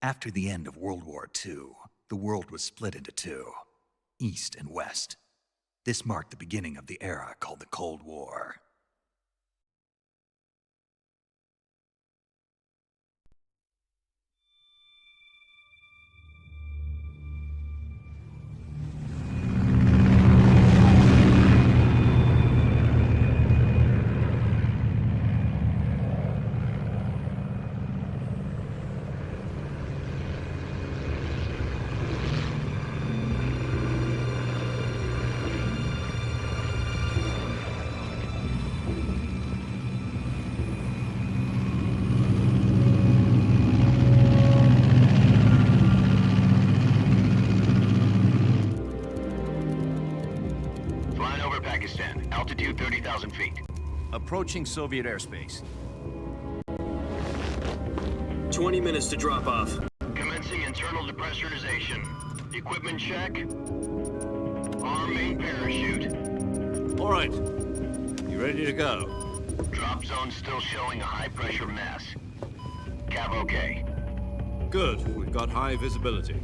After the end of World War II, the world was split into two, East and West. This marked the beginning of the era called the Cold War. Altitude 30,000 feet. Approaching Soviet airspace. 20 minutes to drop off. Commencing internal depressurization. Equipment check. Arm main parachute. All right. You ready to go? Drop zone still showing a high pressure mess. Cav okay. Good. We've got high visibility.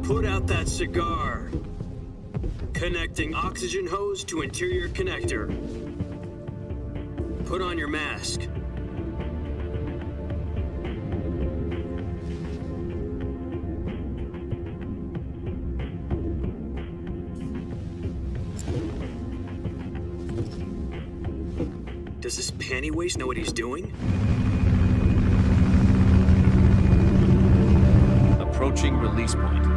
Put out that cigar. Connecting oxygen hose to interior connector. Put on your mask. Does this panty waste know what he's doing? Approaching release point.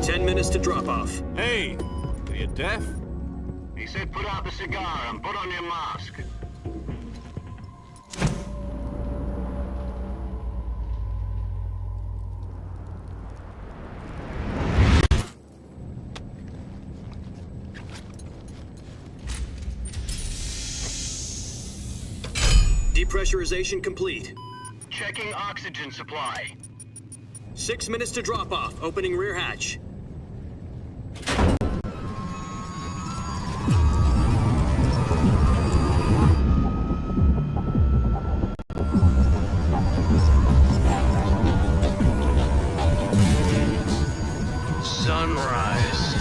10 minutes to drop off. Hey! Are you deaf? He said put out the cigar and put on your mask. Depressurization complete. Checking oxygen supply. 6 minutes to drop off. Opening rear hatch. Sunrise.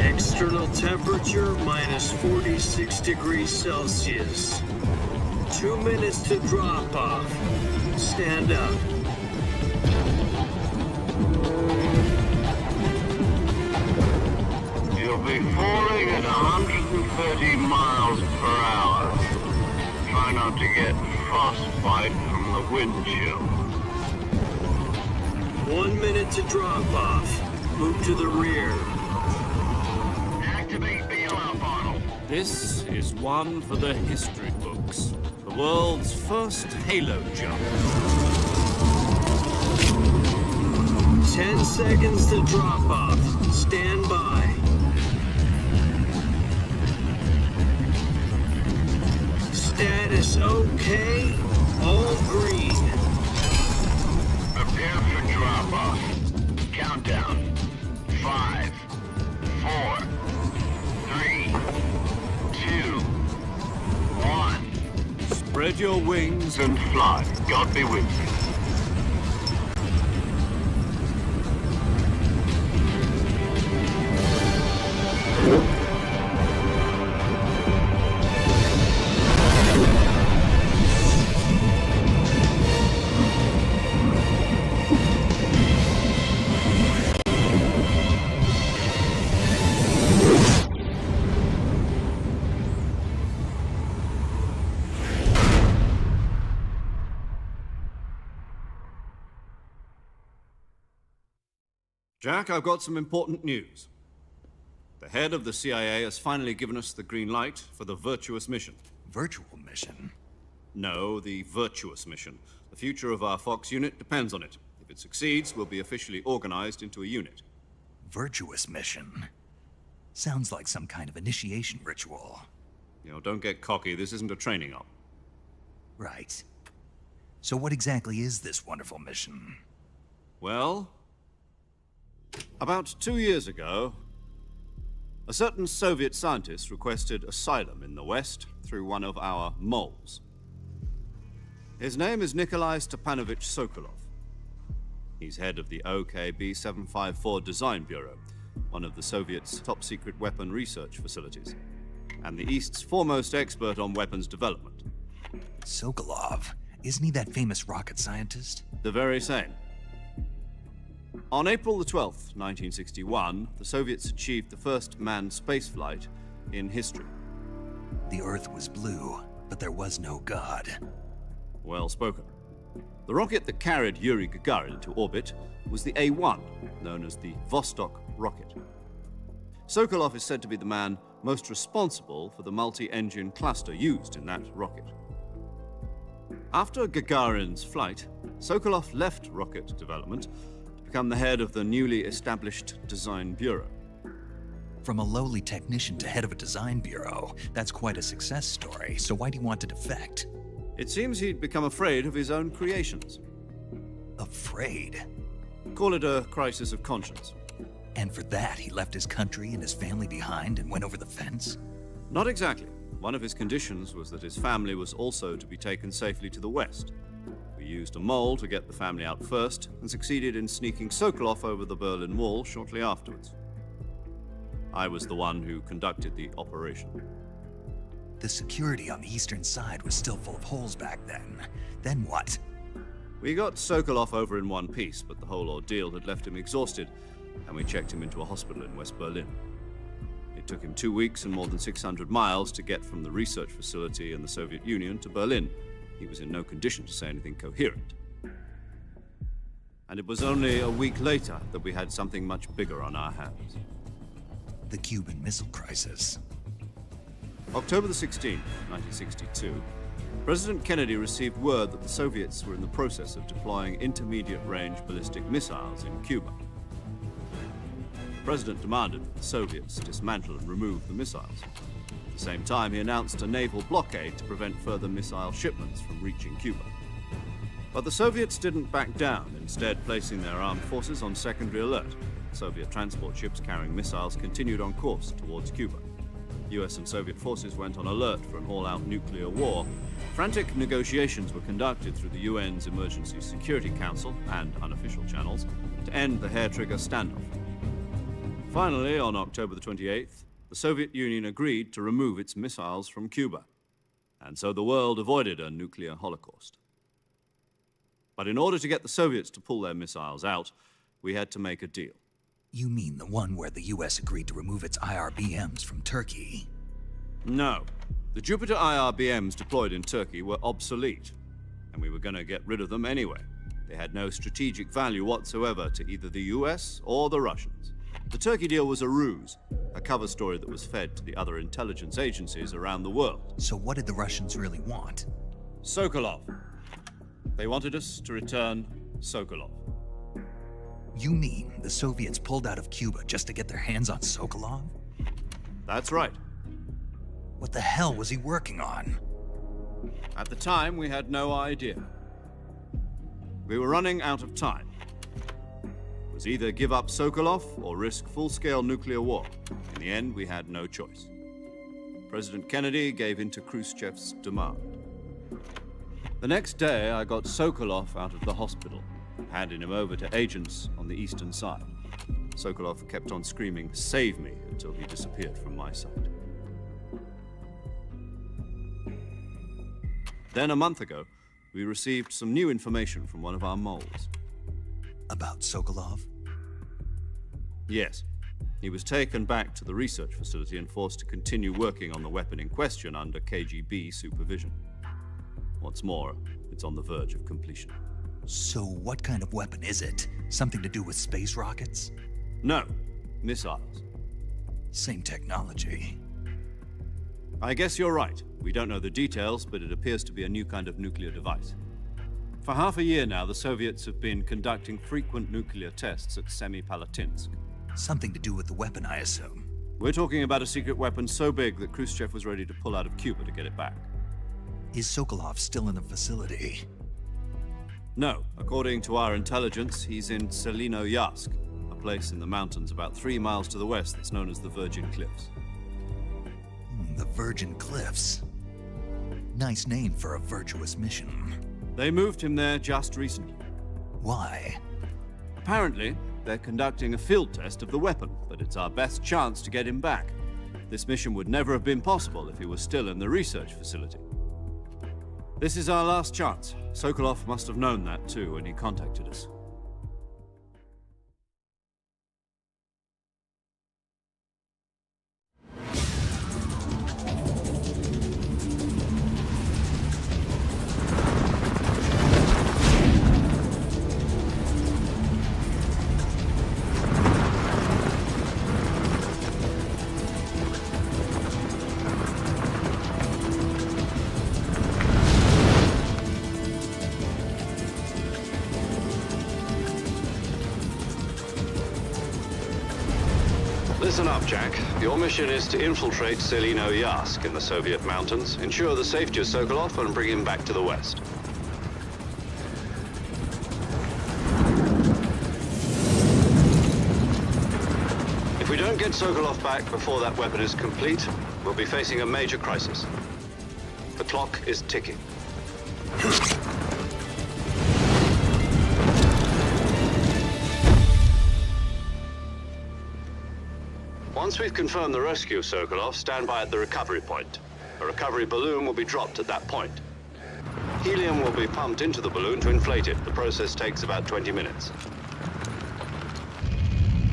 External temperature minus 46 degrees Celsius. 2 minutes to drop off. Stand up. You'll be falling at 130 miles per hour. Try not to get frostbite from the wind chill. 1 minute to drop off. Move to the rear. Activate bailout bottle. This is one for the history books. The world's first Halo jump. 10 seconds to drop off. Stand by. Status okay. All green. Prepare for drop-off. Countdown. 5, 4, 3, 2, 1. Spread your wings And fly. God be with you. Jack, I've got some important news. The head of the CIA has finally given us the green light for the virtuous mission. Virtual mission? No, the virtuous mission. The future of our Fox unit depends on it. If it succeeds, we'll be officially organized into a unit. Virtuous mission? Sounds like some kind of initiation ritual. You know, don't get cocky. This isn't a training op. Right. So what exactly is this wonderful mission? Well, about 2 years ago, a certain Soviet scientist requested asylum in the West through one of our moles. His name is Nikolai Stepanovich Sokolov. He's head of the OKB 754 Design Bureau, one of the Soviets' top-secret weapon research facilities, and the East's foremost expert on weapons development. Sokolov? Isn't he that famous rocket scientist? The very same. On April the 12th, 1961, the Soviets achieved the first manned spaceflight in history. The Earth was blue, but there was no God. Well spoken. The rocket that carried Yuri Gagarin into orbit was the A-1, known as the Vostok rocket. Sokolov is said to be the man most responsible for the multi-engine cluster used in that rocket. After Gagarin's flight, Sokolov left rocket development to become the head of the newly established Design Bureau. From a lowly technician to head of a design bureau, that's quite a success story, so why do you want to defect? It seems he'd become afraid of his own creations. Afraid? Call it a crisis of conscience. And for that, he left his country and his family behind and went over the fence? Not exactly. One of his conditions was that his family was also to be taken safely to the West. We used a mole to get the family out first and succeeded in sneaking Sokolov over the Berlin Wall shortly afterwards. I was the one who conducted the operation. The security on the eastern side was still full of holes back then. Then what? We got Sokolov over in one piece, but the whole ordeal had left him exhausted, and we checked him into a hospital in West Berlin. It took him 2 weeks and more than 600 miles to get from the research facility in the Soviet Union to Berlin. He was in no condition to say anything coherent. And it was only a week later that we had something much bigger on our hands. The Cuban Missile Crisis. October the 16th, 1962, President Kennedy received word that the Soviets were in the process of deploying intermediate-range ballistic missiles in Cuba. The President demanded that the Soviets dismantle and remove the missiles. At the same time, he announced a naval blockade to prevent further missile shipments from reaching Cuba. But the Soviets didn't back down, instead placing their armed forces on secondary alert. Soviet transport ships carrying missiles continued on course towards Cuba. US and Soviet forces went on alert for an all-out nuclear war. Frantic negotiations were conducted through the UN's Emergency Security Council and unofficial channels to end the hair-trigger standoff. Finally, on October the 28th, the Soviet Union agreed to remove its missiles from Cuba. And so the world avoided a nuclear holocaust. But in order to get the Soviets to pull their missiles out, we had to make a deal. You mean the one where the US agreed to remove its IRBMs from Turkey? No. The Jupiter IRBMs deployed in Turkey were obsolete, and we were going to get rid of them anyway. They had no strategic value whatsoever to either the US or the Russians. The Turkey deal was a ruse, a cover story that was fed to the other intelligence agencies around the world. So what did the Russians really want? Sokolov. They wanted us to return Sokolov. You mean the Soviets pulled out of Cuba just to get their hands on Sokolov? That's right. What the hell was he working on? At the time, we had no idea. We were running out of time. It was either give up Sokolov or risk full-scale nuclear war. In the end, we had no choice. President Kennedy gave in to Khrushchev's demand. The next day, I got Sokolov out of the hospital, handing him over to agents on the eastern side. Sokolov kept on screaming, "Save me," until he disappeared from my sight. Then a month ago, we received some new information from one of our moles. About Sokolov? Yes. He was taken back to the research facility and forced to continue working on the weapon in question under KGB supervision. What's more, it's on the verge of completion. So what kind of weapon is it? Something to do with space rockets? No, missiles. Same technology. I guess you're right. We don't know the details, but it appears to be a new kind of nuclear device. For half a year now, the Soviets have been conducting frequent nuclear tests at Semipalatinsk. Something to do with the weapon, I assume. We're talking about a secret weapon so big that Khrushchev was ready to pull out of Cuba to get it back. Is Sokolov still in the facility? No, according to our intelligence, he's in Selino-Yarsk, a place in the mountains about 3 miles to the west that's known as the Virgin Cliffs. The Virgin Cliffs. Nice name for a virtuous mission. They moved him there just recently. Why? Apparently, they're conducting a field test of the weapon, but it's our best chance to get him back. This mission would never have been possible if he was still in the research facility. This is our last chance. Sokolov must have known that too when he contacted us. Listen up, Jack. Your mission is to infiltrate Selino-Yarsk in the Soviet mountains, ensure the safety of Sokolov, and bring him back to the West. If we don't get Sokolov back before that weapon is complete, we'll be facing a major crisis. The clock is ticking. Once we've confirmed the rescue of Sokolov, stand by at the recovery point. A recovery balloon will be dropped at that point. Helium will be pumped into the balloon to inflate it. The process takes about 20 minutes.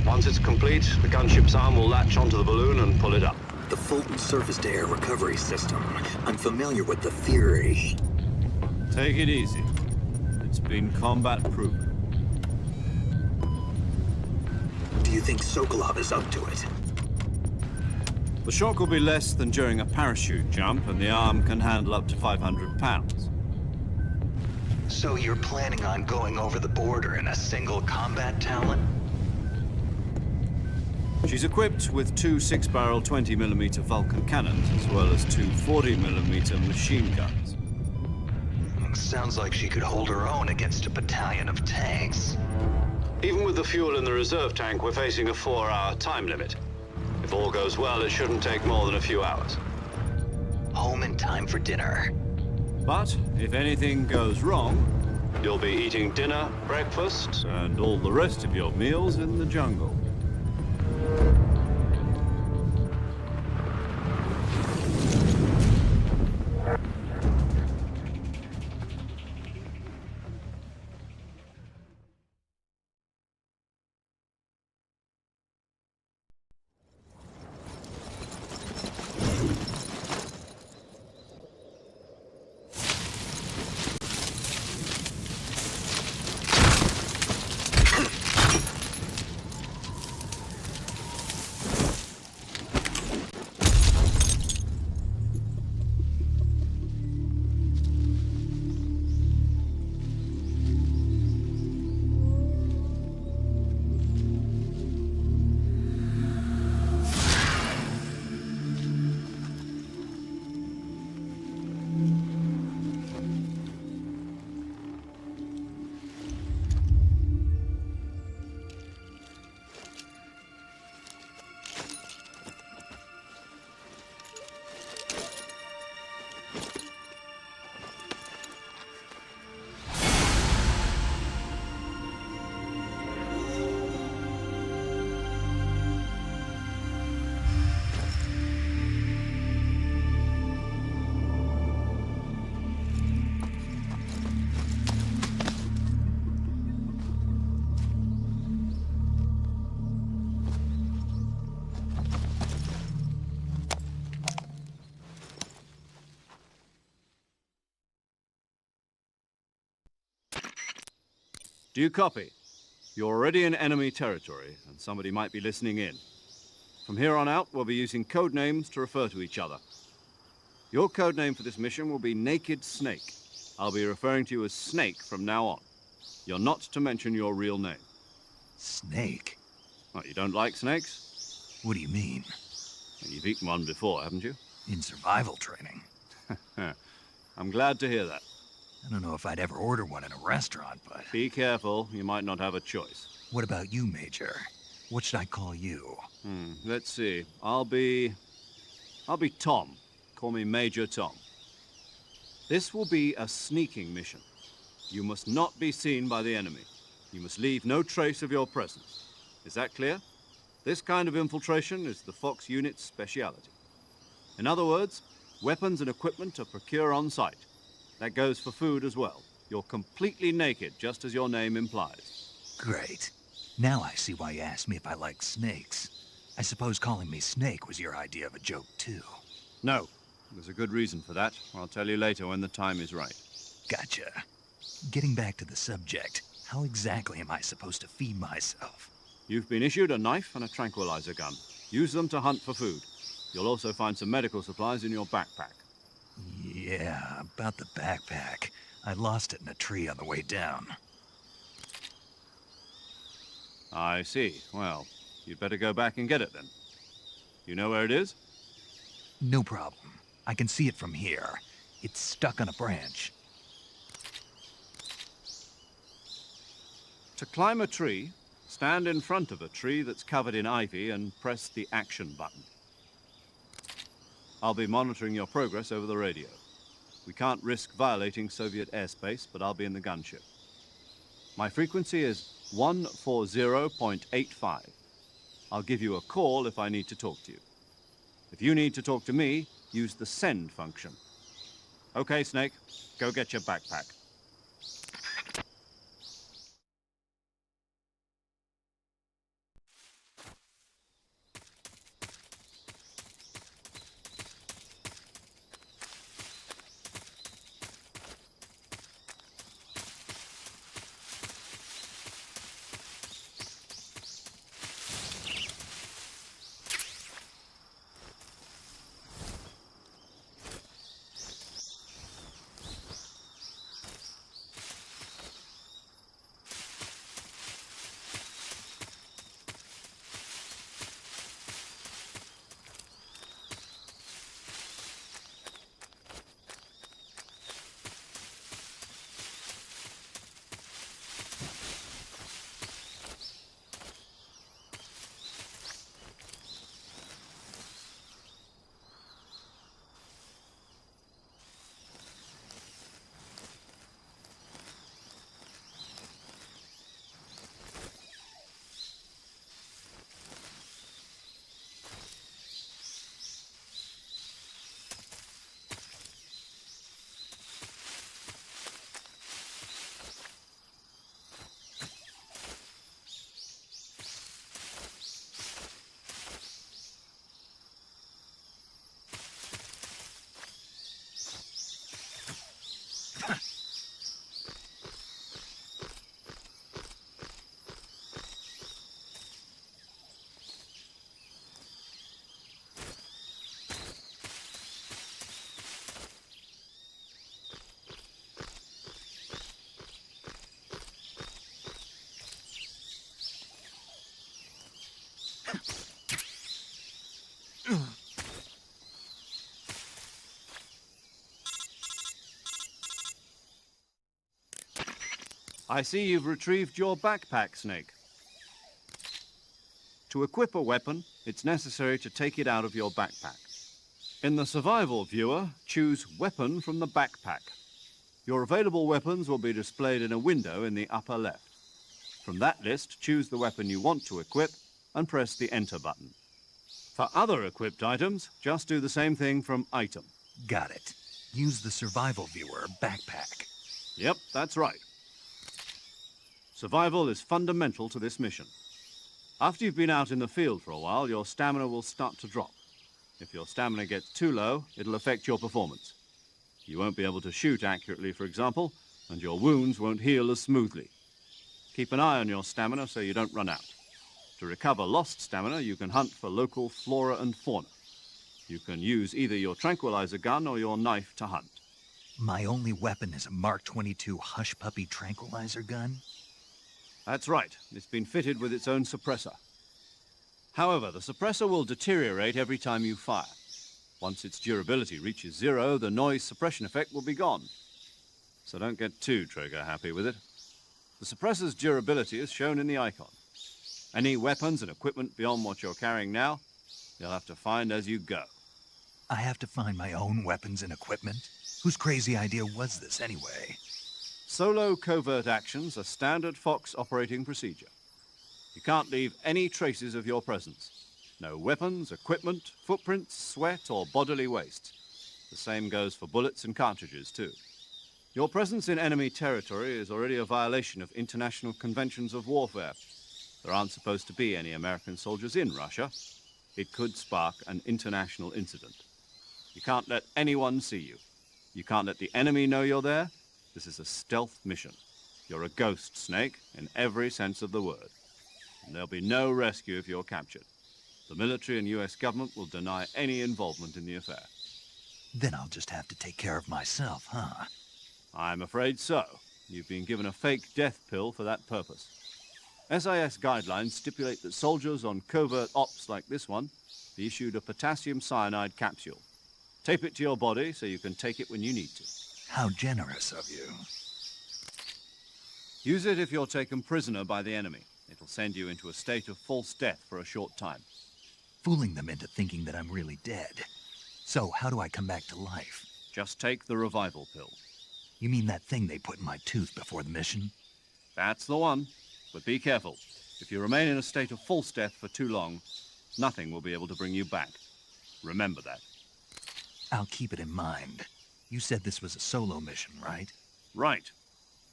Once it's complete, the gunship's arm will latch onto the balloon and pull it up. The Fulton surface-to-air recovery system. I'm familiar with the theory. Take it easy. It's been combat-proven. Do you think Sokolov is up to it? The shock will be less than during a parachute jump, and the arm can handle up to 500 pounds. So you're planning on going over the border in a single combat talent? She's equipped with 2 6-barrel 20mm Vulcan cannons, as well as 2 40mm machine guns. Sounds like she could hold her own against a battalion of tanks. Even with the fuel in the reserve tank, we're facing a 4-hour time limit. If all goes well, it shouldn't take more than a few hours. Home in time for dinner. But if anything goes wrong, You'll be eating dinner, breakfast, and all the rest of your meals in the jungle. Do you copy? You're already in enemy territory, and somebody might be listening in. From here on out, we'll be using code names to refer to each other. Your code name for this mission will be Naked Snake. I'll be referring to you as Snake from now on. You're not to mention your real name. Snake? What, you don't like snakes? What do you mean? Well, you've eaten one before, haven't you? In survival training? I'm glad to hear that. I don't know if I'd ever order one in a restaurant, but... Be careful, you might not have a choice. What about you, Major? What should I call you? Let's see. I'll be Tom. Call me Major Tom. This will be a sneaking mission. You must not be seen by the enemy. You must leave no trace of your presence. Is that clear? This kind of infiltration is the Fox unit's speciality. In other words, weapons and equipment are procured on site. That goes for food as well. You're completely naked, just as your name implies. Great. Now I see why you asked me if I like snakes. I suppose calling me Snake was your idea of a joke, too. No. There's a good reason for that. I'll tell you later when the time is right. Gotcha. Getting back to the subject, how exactly am I supposed to feed myself? You've been issued a knife and a tranquilizer gun. Use them to hunt for food. You'll also find some medical supplies in your backpack. Yeah, about the backpack. I lost it in a tree on the way down. I see. Well, you'd better go back and get it then. You know where it is? No problem. I can see it from here. It's stuck on a branch. To climb a tree, stand in front of a tree that's covered in ivy and press the action button. I'll be monitoring your progress over the radio. We can't risk violating Soviet airspace, but I'll be in the gunship. My frequency is 140.85. I'll give you a call if I need to talk to you. If you need to talk to me, use the send function. Okay, Snake, go get your backpack. I see you've retrieved your backpack, Snake. To equip a weapon, it's necessary to take it out of your backpack. In the survival viewer, choose Weapon from the backpack. Your available weapons will be displayed in a window in the upper left. From that list, choose the weapon you want to equip and press the Enter button. For other equipped items, just do the same thing from Item. Got it. Use the survival viewer backpack. Yep, that's right. Survival is fundamental to this mission. After you've been out in the field for a while, your stamina will start to drop. If your stamina gets too low, it'll affect your performance. You won't be able to shoot accurately, for example, and your wounds won't heal as smoothly. Keep an eye on your stamina so you don't run out. To recover lost stamina, you can hunt for local flora and fauna. You can use either your tranquilizer gun or your knife to hunt. My only weapon is a Mark 22 Hush Puppy tranquilizer gun? That's right. It's been fitted with its own suppressor. However, the suppressor will deteriorate every time you fire. Once its durability reaches 0, the noise suppression effect will be gone. So don't get too trigger happy with it. The suppressor's durability is shown in the icon. Any weapons and equipment beyond what you're carrying now, you'll have to find as you go. I have to find my own weapons and equipment? Whose crazy idea was this anyway? Solo covert actions are standard Fox operating procedure. You can't leave any traces of your presence. No weapons, equipment, footprints, sweat, or bodily waste. The same goes for bullets and cartridges, too. Your presence in enemy territory is already a violation of international conventions of warfare. There aren't supposed to be any American soldiers in Russia. It could spark an international incident. You can't let anyone see you. You can't let the enemy know you're there. This is a stealth mission. You're a ghost, Snake, in every sense of the word. And there'll be no rescue if you're captured. The military and US government will deny any involvement in the affair. Then I'll just have to take care of myself, huh? I'm afraid so. You've been given a fake death pill for that purpose. SIS guidelines stipulate that soldiers on covert ops like this one be issued a potassium cyanide capsule. Tape it to your body so you can take it when you need to. How generous of you. Use it if you're taken prisoner by the enemy. It'll send you into a state of false death for a short time. Fooling them into thinking that I'm really dead. So, how do I come back to life? Just take the revival pill. You mean that thing they put in my tooth before the mission? That's the one. But be careful. If you remain in a state of false death for too long, nothing will be able to bring you back. Remember that. I'll keep it in mind. You said this was a solo mission, right? Right.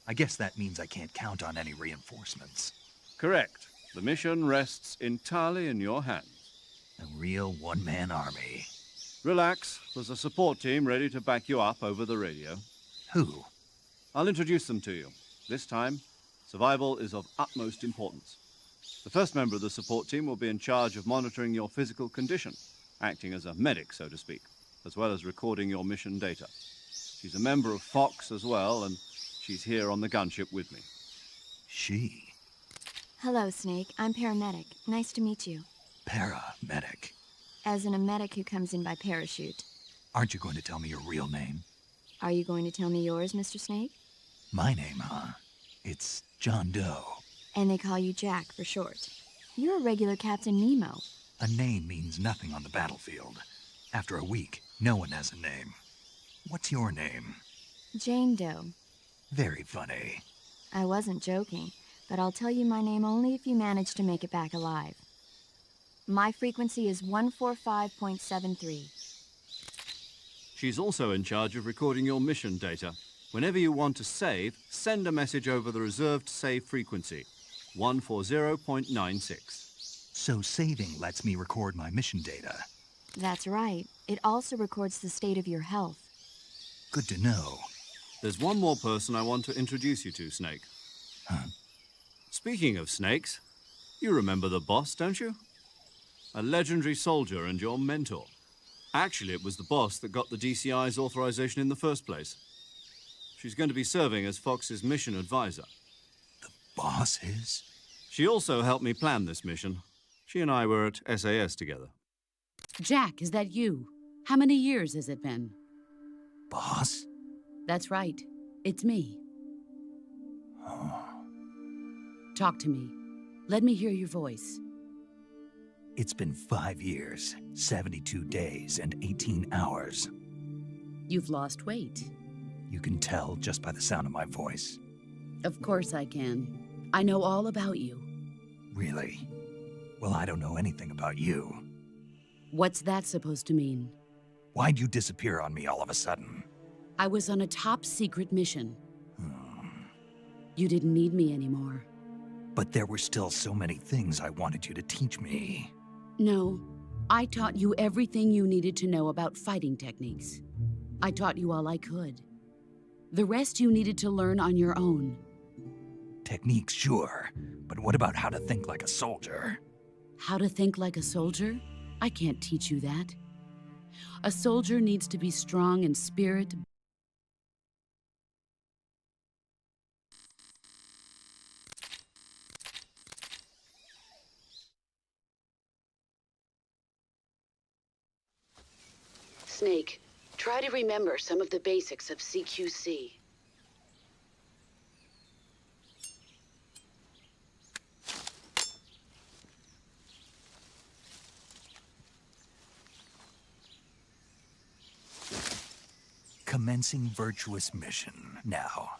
I guess that means I can't count on any reinforcements. Correct. The mission rests entirely in your hands. A real one-man army. Relax. There's a support team ready to back you up over the radio. Who? I'll introduce them to you. This time, survival is of utmost importance. The first member of the support team will be in charge of monitoring your physical condition, acting as a medic, so to speak, as well as recording your mission data. She's a member of Fox as well, and she's here on the gunship with me. She? Hello, Snake. I'm paramedic. Nice to meet you. Paramedic. As in a medic who comes in by parachute. Aren't you going to tell me your real name? Are you going to tell me yours, Mr. Snake? My name, huh? It's John Doe. And they call you Jack for short. You're a regular Captain Nemo. A name means nothing on the battlefield. After a week, no one has a name. What's your name? Jane Doe. Very funny. I wasn't joking, but I'll tell you my name only if you manage to make it back alive. My frequency is 145.73. She's also in charge of recording your mission data. Whenever you want to save, send a message over the reserved save frequency, 140.96. So saving lets me record my mission data. That's right. It also records the state of your health. Good to know. There's one more person I want to introduce you to, Snake. Huh? Speaking of snakes, you remember the boss, don't you? A legendary soldier and your mentor. Actually, it was the boss that got the DCI's authorization in the first place. She's going to be serving as Fox's mission advisor. The boss is? She also helped me plan this mission. She and I were at SAS together. Jack, is that you? How many years has it been? Boss? That's right. It's me. Talk to me. Let me hear your voice. It's been 5 years, 72 days, and 18 hours. You've lost weight. You can tell just by the sound of my voice. Of course I can. I know all about you. Really? Well, I don't know anything about you. What's that supposed to mean? Why'd you disappear on me all of a sudden? I was on a top-secret mission. You didn't need me anymore. But there were still so many things I wanted you to teach me. No, I taught you everything you needed to know about fighting techniques. I taught you all I could. The rest you needed to learn on your own. Techniques, sure. But what about how to think like a soldier? How to think like a soldier? I can't teach you that. A soldier needs to be strong in spirit. Snake, try to remember some of the basics of CQC. Commencing virtuous mission now.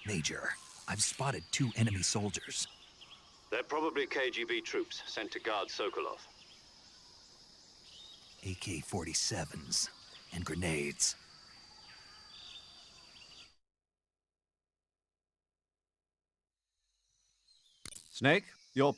Major, I've spotted 2 enemy soldiers. They're probably KGB troops sent to guard Sokolov. AK-47s. and grenades. Snake, your...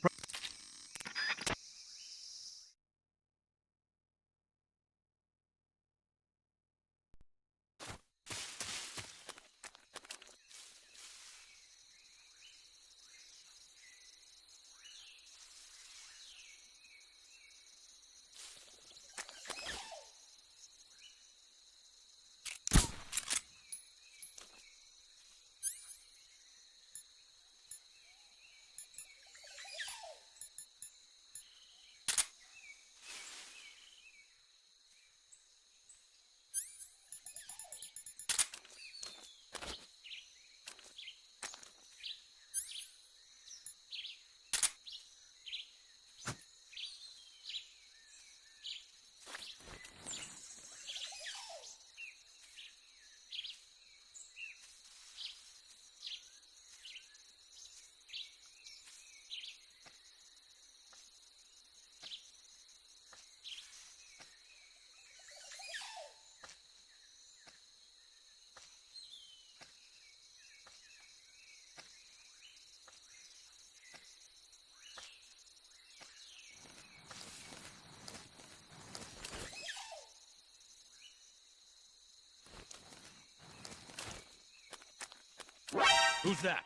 Who's that?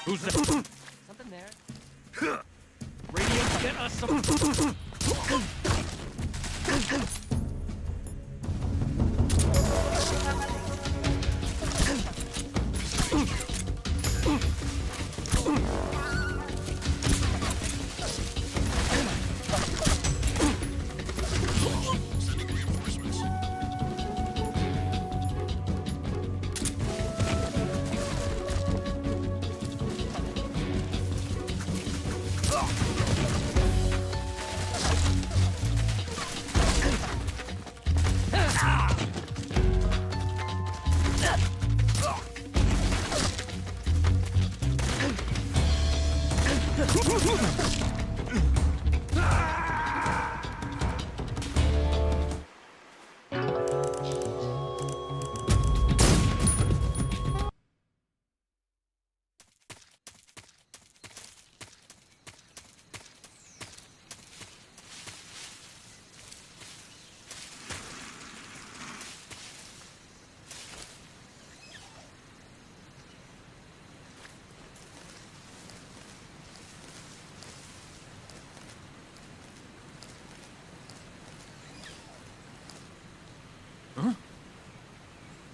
Who's that? Something there. Radiant, get us some.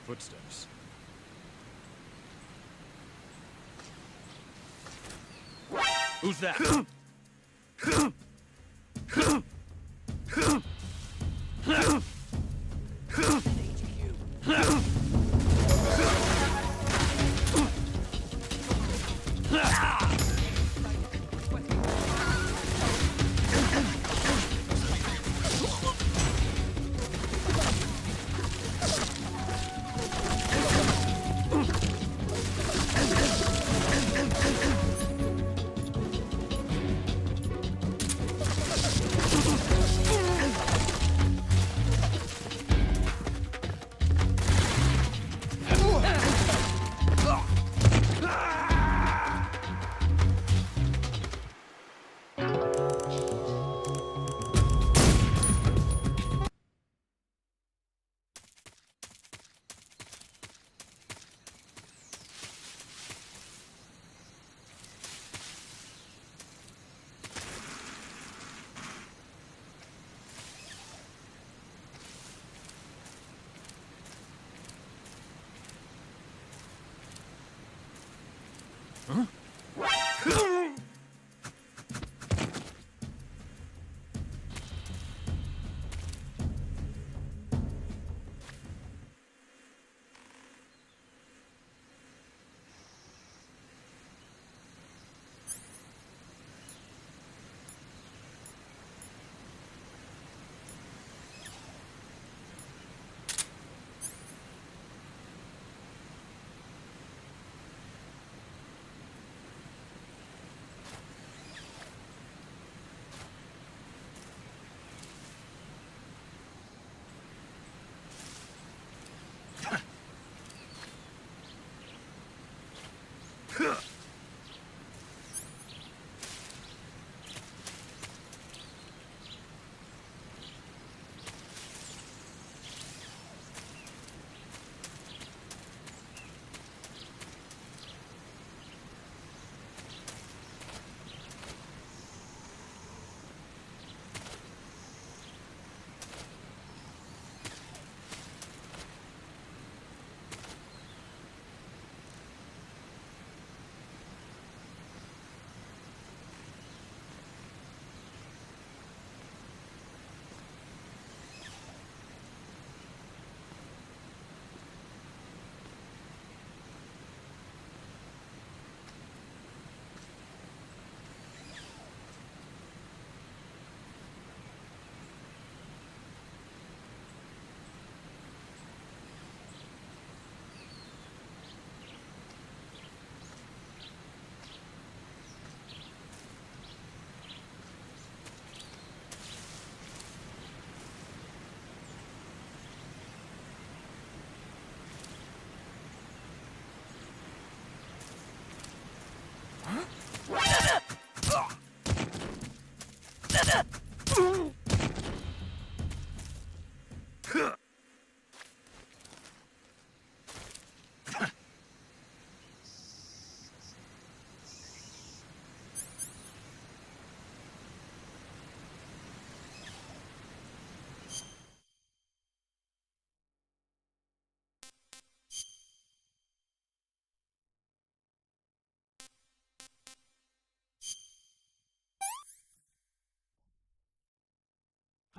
Footsteps. Who's that?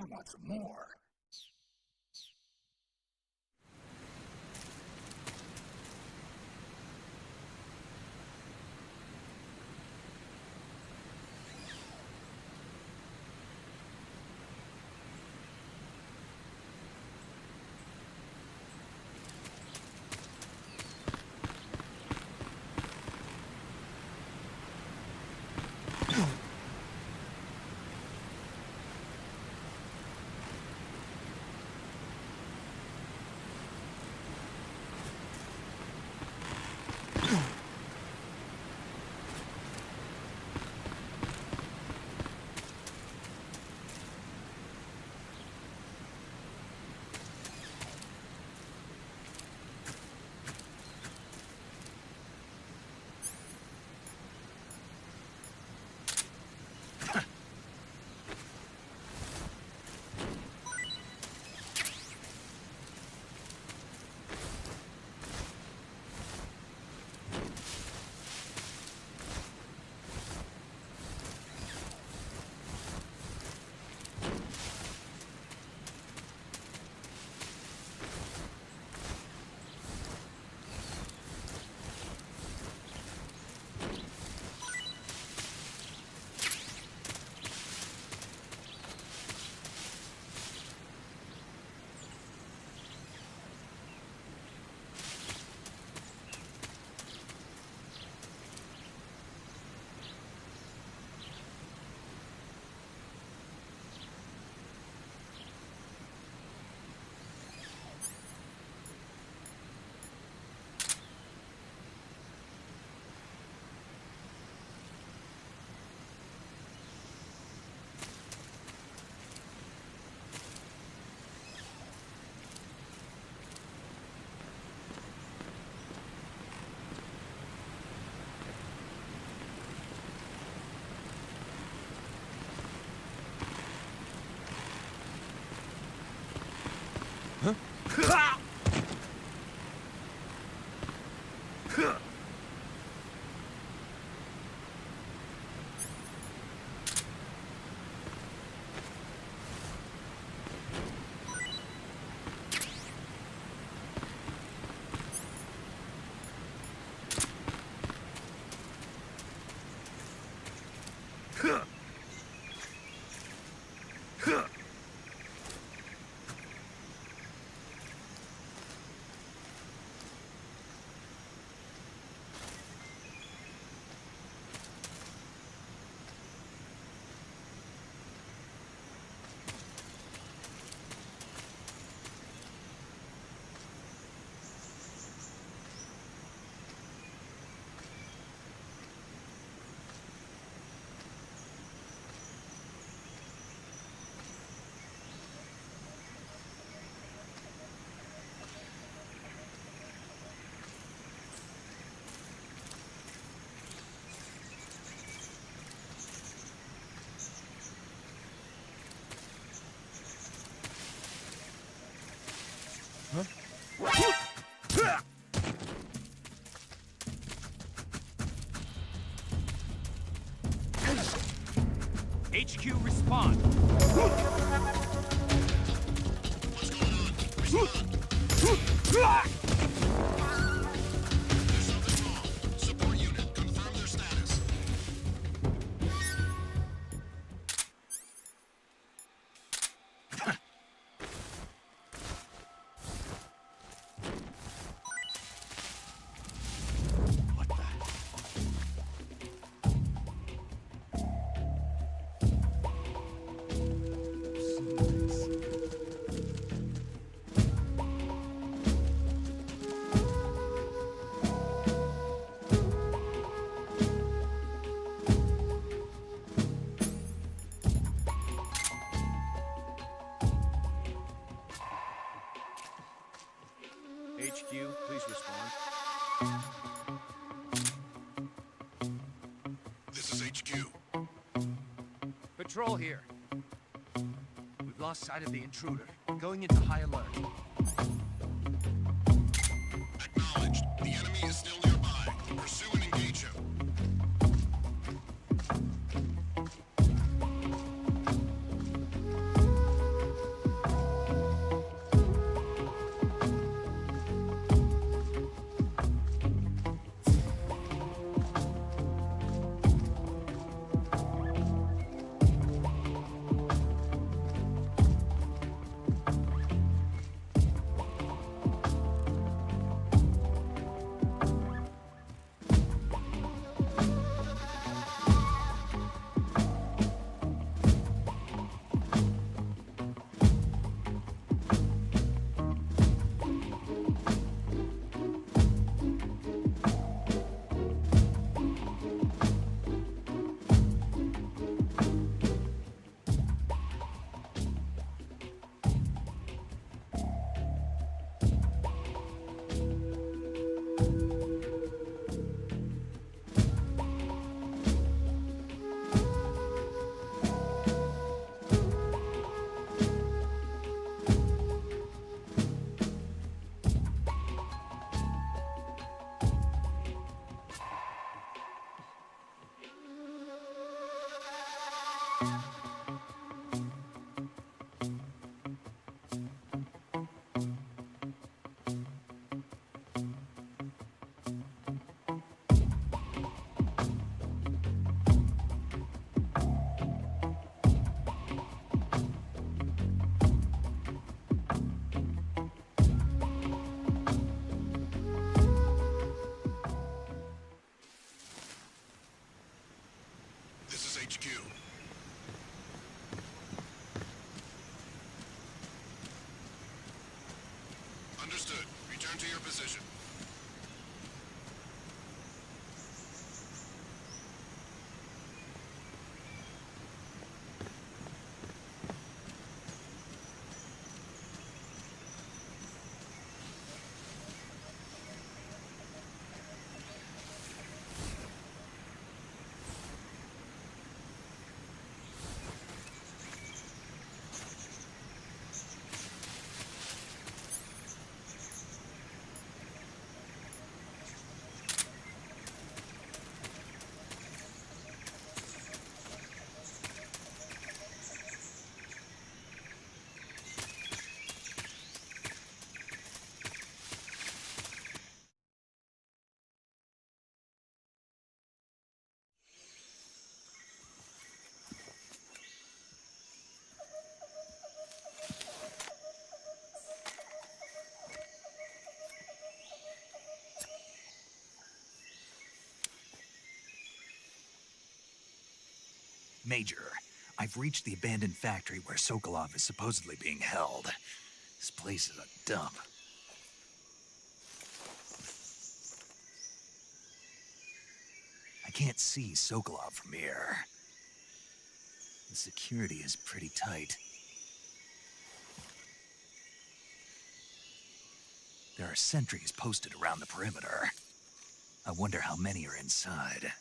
want some more. HQ, respond. Support unit, confirm their status. HQ, please respond. This is HQ. Patrol here. We've lost sight of the intruder. Going into high alert. Acknowledged. The enemy is still nearby. Pursue and engage him. to your position. Major, I've reached the abandoned factory where Sokolov is supposedly being held. This place is a dump. I can't see Sokolov from here. The security is pretty tight. There are sentries posted around the perimeter. I wonder how many are inside.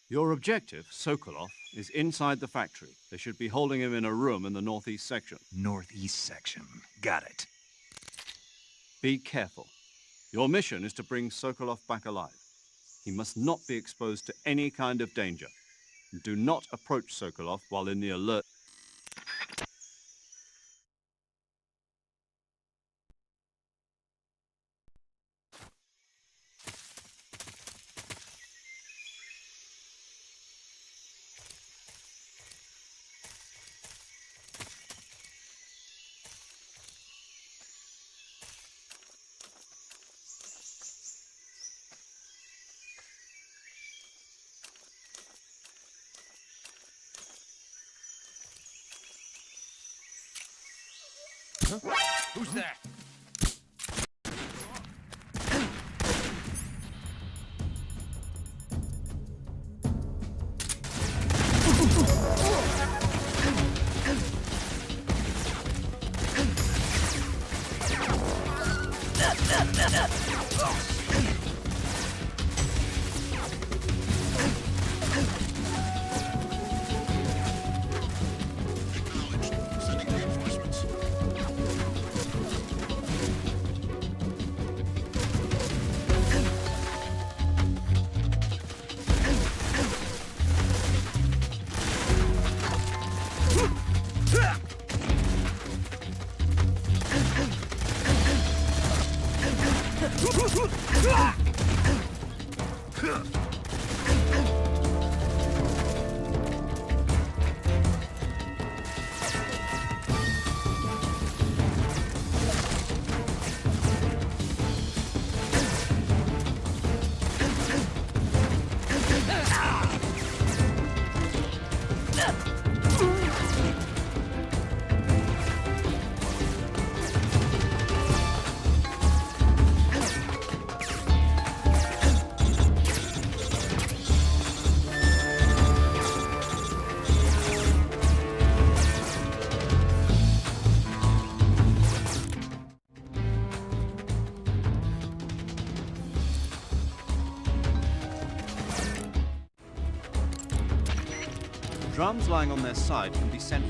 Your objective, Sokolov, is inside the factory. They should be holding him in a room in the northeast section. Northeast section. Got it. Be careful. Your mission is to bring Sokolov back alive. He must not be exposed to any kind of danger. Do not approach Sokolov while in the alert. Who's that? Acknowledged. Sending reinforcements. Drums lying on their side can be sent.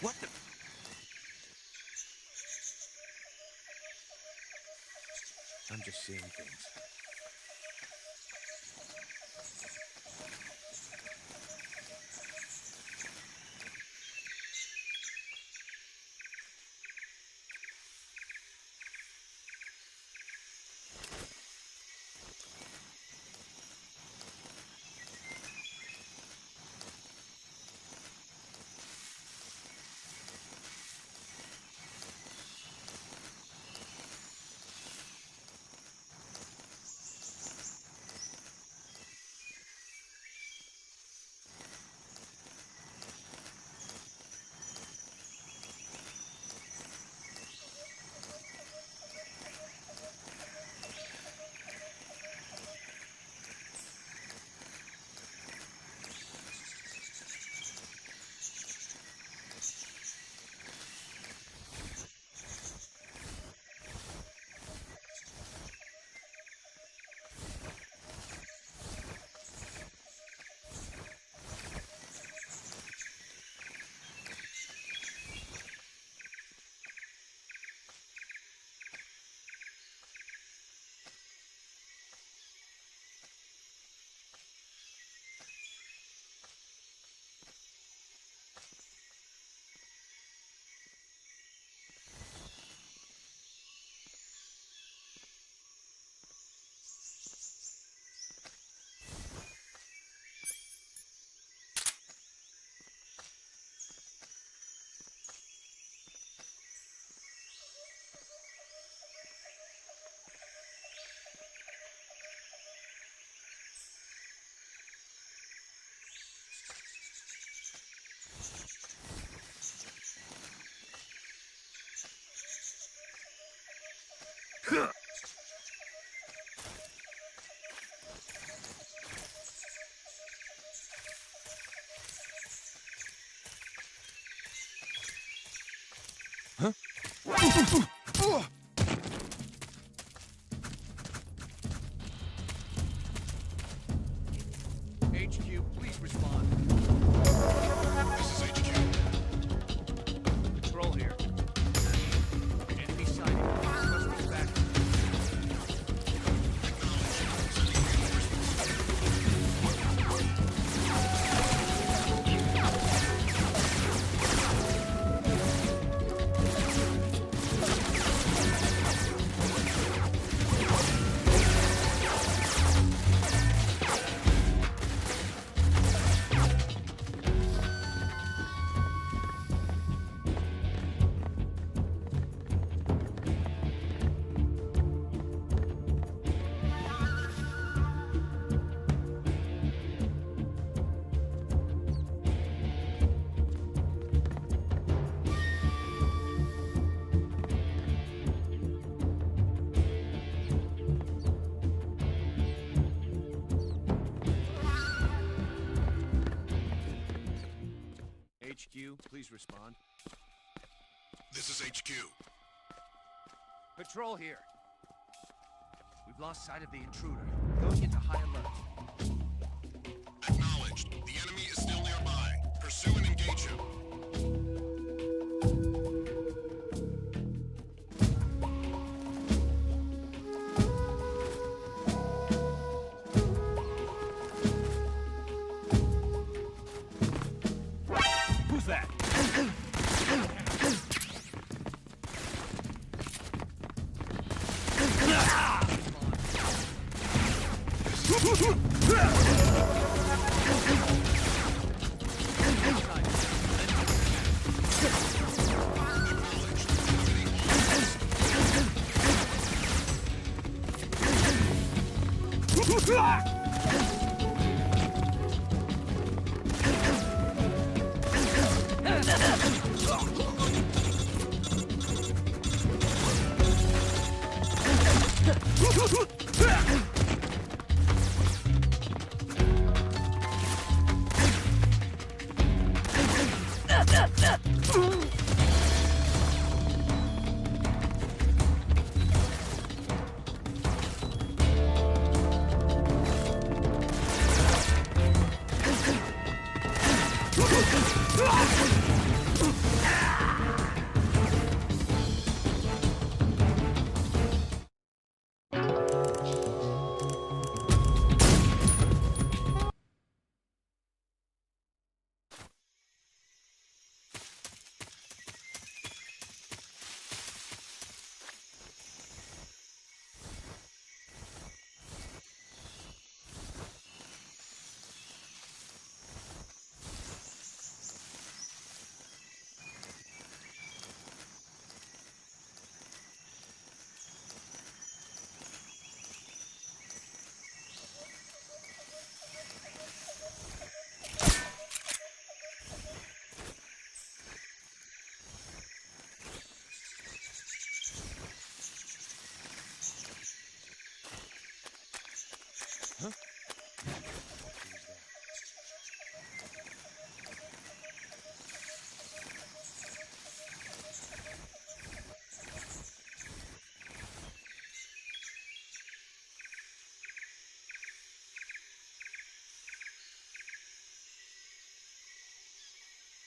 What the? I'm just seeing things. HQ, please respond. This is HQ. Patrol here. Enemy sighting. Suspects back. HQ, please respond. This is HQ. Patrol here. We've lost sight of the intruder. Going into high alert. Acknowledged. The enemy is still nearby. Pursue and engage him. Who's that?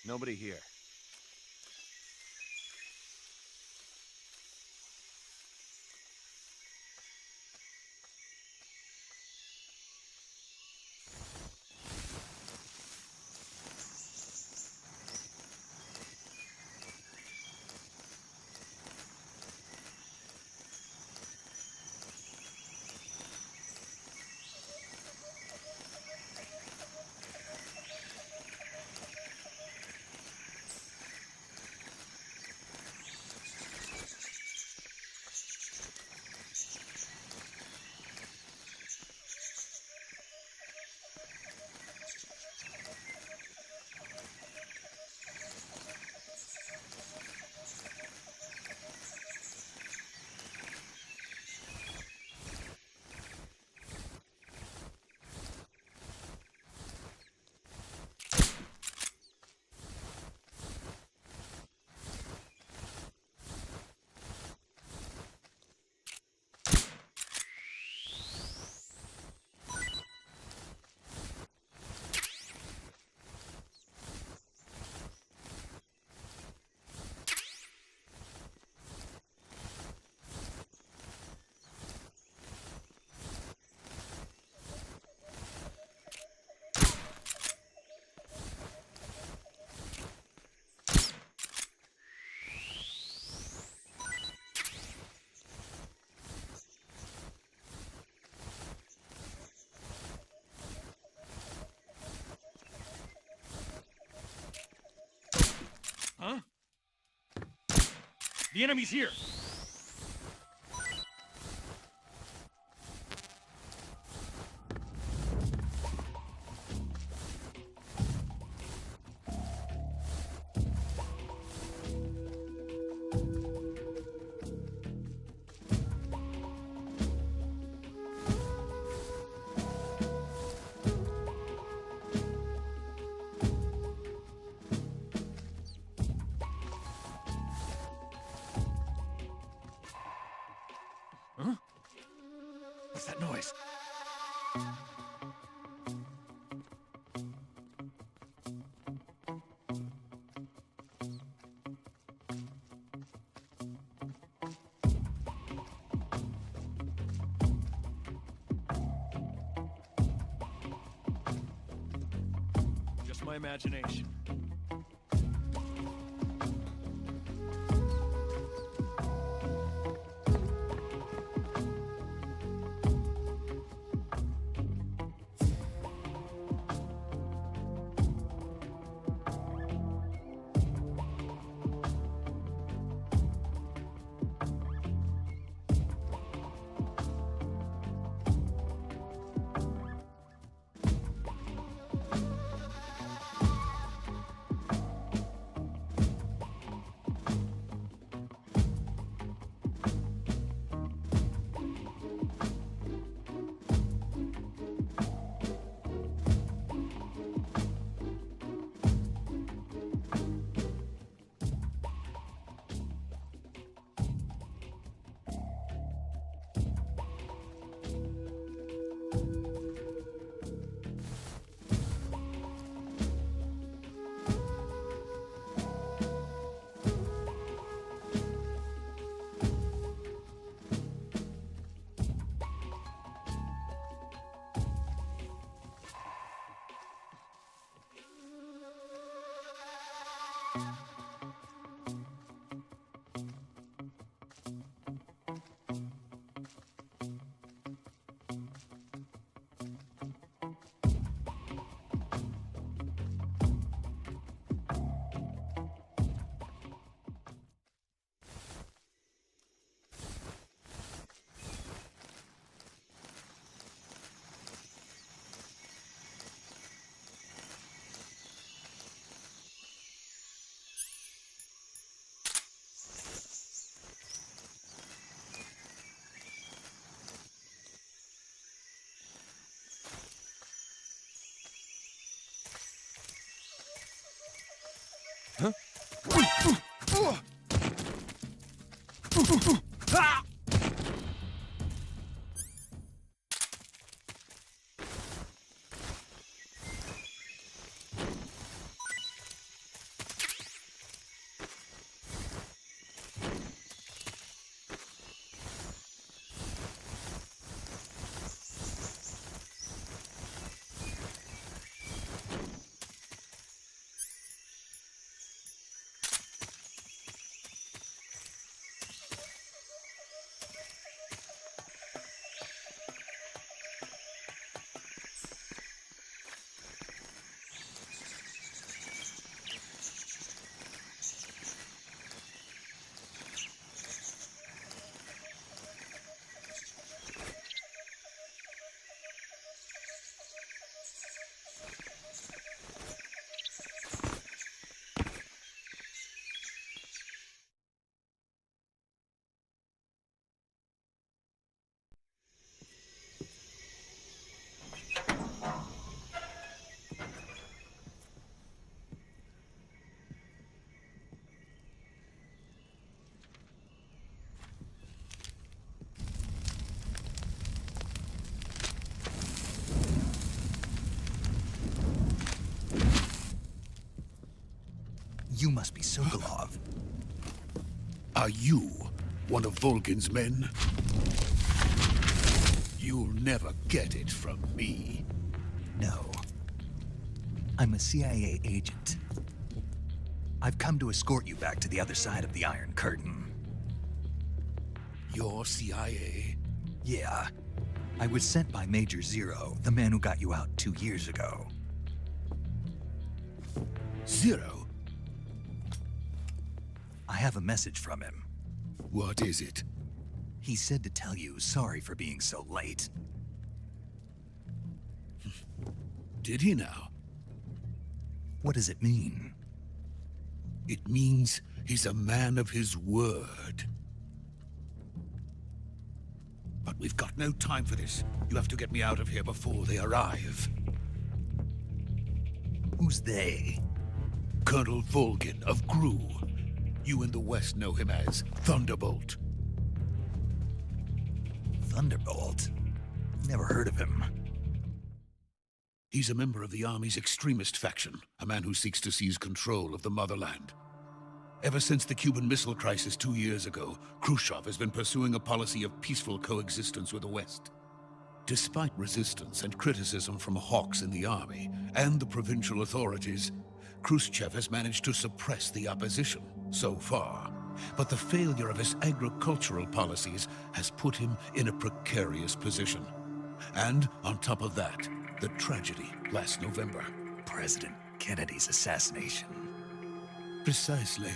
Nobody here. Huh? The enemy's here! Huh? What's that noise? Just my imagination. must be Sokolov. Are you one of Volgin's men? You'll never get it from me. No. I'm a CIA agent. I've come to escort you back to the other side of the Iron Curtain. You're CIA? Yeah. I was sent by Major Zero, the man who got you out 2 years ago. Zero? I have a message from him. What is it? He said to tell you sorry for being so late. Did he now? What does it mean? It means he's a man of his word. But we've got no time for this. You have to get me out of here before they arrive. Who's they? Colonel Volgin of GRU. You in the West know him as Thunderbolt. Thunderbolt? Never heard of him. He's a member of the Army's extremist faction, a man who seeks to seize control of the motherland. Ever since the Cuban Missile Crisis 2 years ago, Khrushchev has been pursuing a policy of peaceful coexistence with the West. Despite resistance and criticism from hawks in the army and the provincial authorities, Khrushchev has managed to suppress the opposition so far. But the failure of his agricultural policies has put him in a precarious position. And on top of that, the tragedy last November. President Kennedy's assassination. Precisely.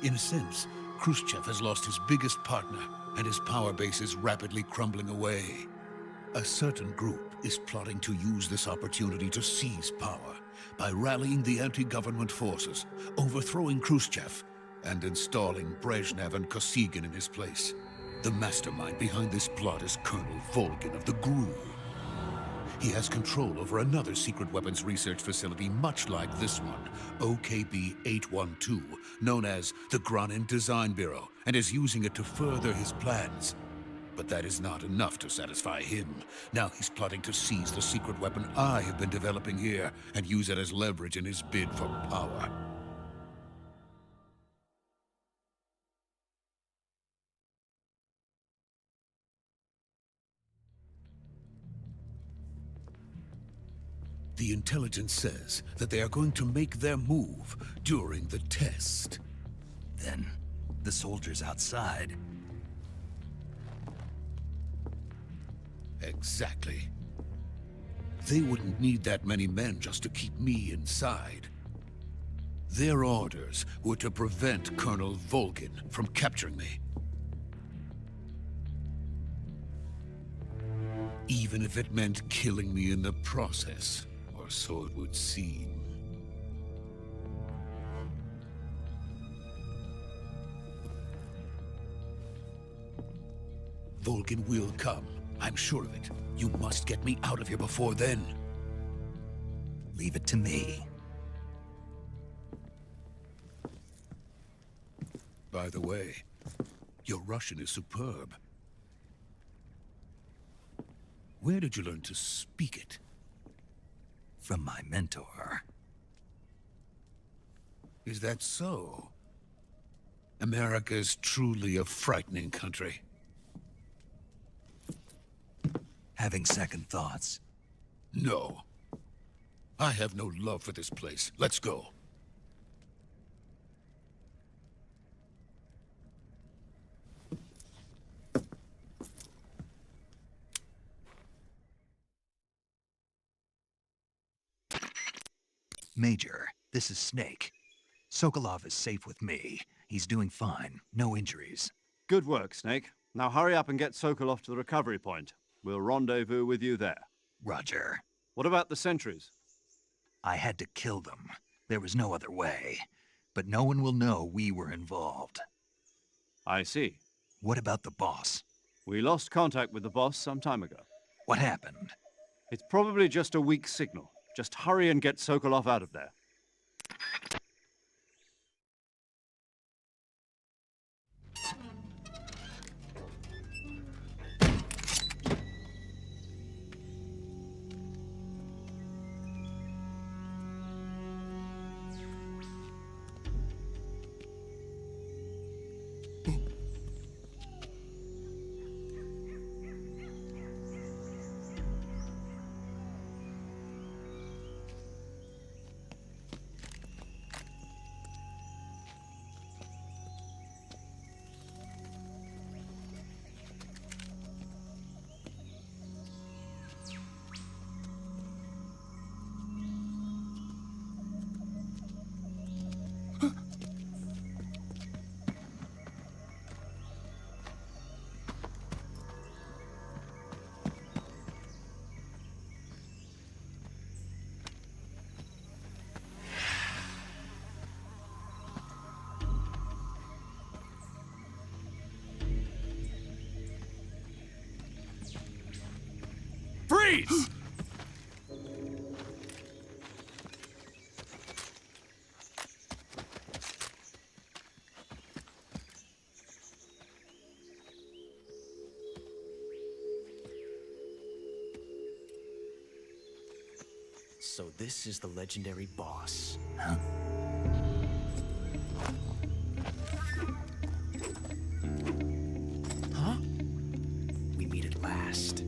In a sense, Khrushchev has lost his biggest partner, and his power base is rapidly crumbling away. A certain group is plotting to use this opportunity to seize power by rallying the anti-government forces, overthrowing Khrushchev, and installing Brezhnev and Kosygin in his place. The mastermind behind this plot is Colonel Volgin of the GRU. He has control over another secret weapons research facility much like this one, OKB-812, known as the Granin Design Bureau, and is using it to further his plans. But that is not enough to satisfy him. Now he's plotting to seize the secret weapon I have been developing here and use it as leverage in his bid for power. The intelligence says that they are going to make their move during the test. Then, the soldiers outside. Exactly. They wouldn't need that many men just to keep me inside. Their orders were to prevent Colonel Volgin from capturing me. Even if it meant killing me in the process. Or so it would seem. Volgin will come. I'm sure of it. You must get me out of here before then. Leave it to me. By the way, your Russian is superb. Where did you learn to speak it? From my mentor. Is that so? America is truly a frightening country. Having second thoughts? No. I have no love for this place. Let's go. Major, this is Snake. Sokolov is safe with me. He's doing fine. No injuries. Good work, Snake. Now hurry up and get Sokolov to the recovery point. We'll rendezvous with you there. Roger. What about the sentries? I had to kill them. There was no other way. But no one will know we were involved. I see. What about the boss? We lost contact with the boss some time ago. What happened? It's probably just a weak signal. Just hurry and get Sokolov out of there. Freeze! So this is the legendary boss. Huh? Huh? We meet at last.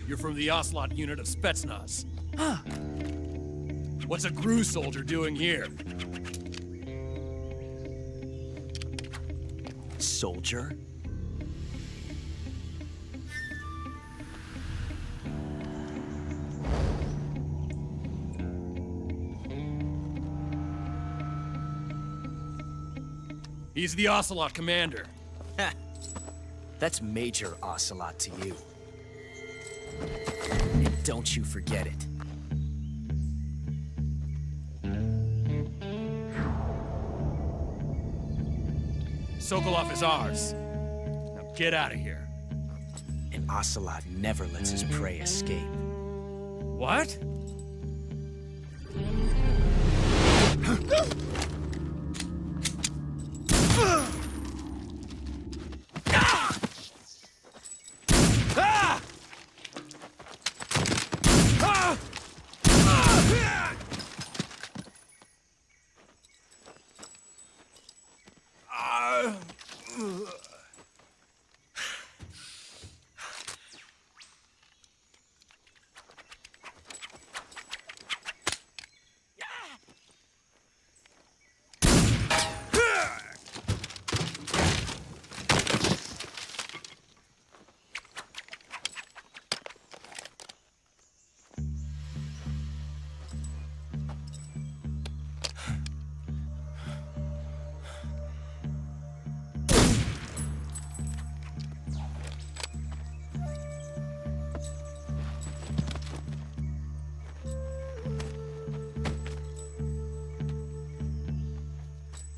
You're from the Ocelot unit of Spetsnaz. Huh. What's a GRU soldier doing here? Soldier? He's the Ocelot commander. Ha! That's Major Ocelot to you. And don't you forget it. Sokolov is ours. Now get out of here. And Ocelot never lets his prey escape. What?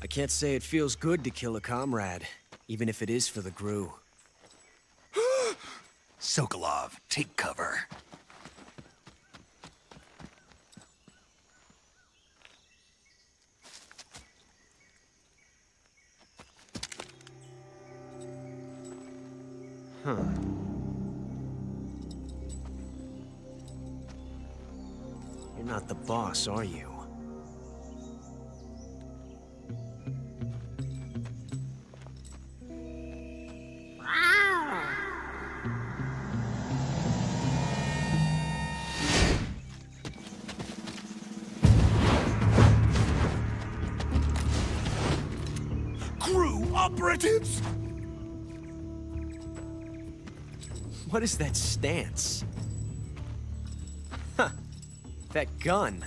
I can't say it feels good to kill a comrade, even if it is for the GRU. Sokolov, take cover. Huh. You're not the boss, are you? GRU operatives! What is that stance? Huh. That gun.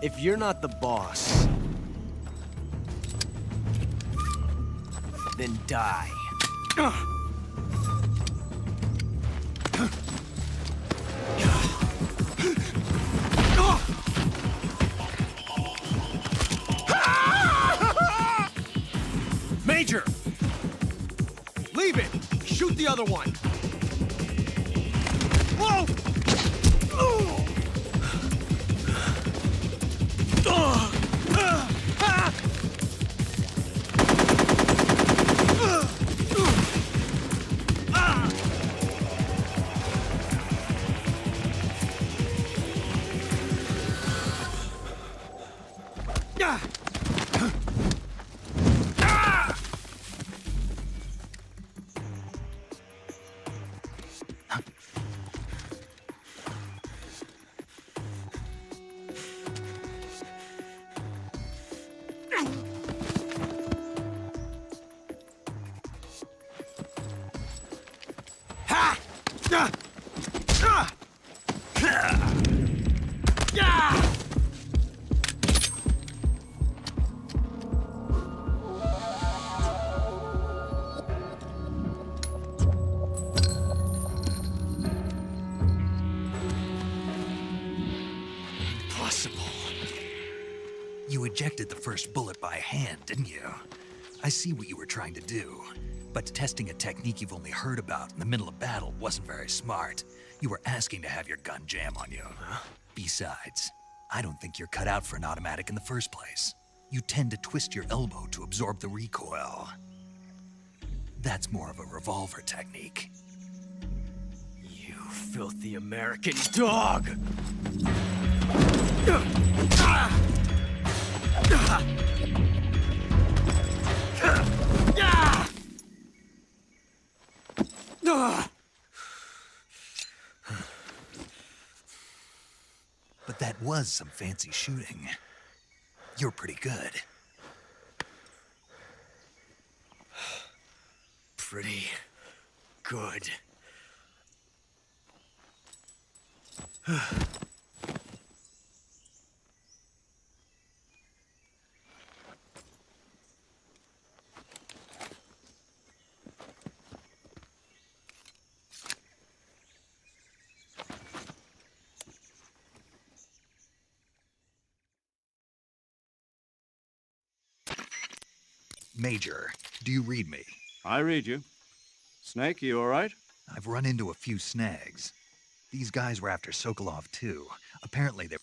If you're not the boss, then die. Major! Leave it! Shoot the other one! Whoa! impossible. You ejected the first bullet by hand, didn't you? I see what you were trying to do. But testing a technique you've only heard about in the middle of battle wasn't very smart. You were asking to have your gun jam on you. Huh? Besides, I don't think you're cut out for an automatic in the first place. You tend to twist your elbow to absorb the recoil. That's more of a revolver technique. You filthy American dog! But that was some fancy shooting. You're pretty good. Pretty good. Major, do you read me? I read you. Snake, you all right? I've run into a few snags. These guys were after Sokolov too. Apparently they're...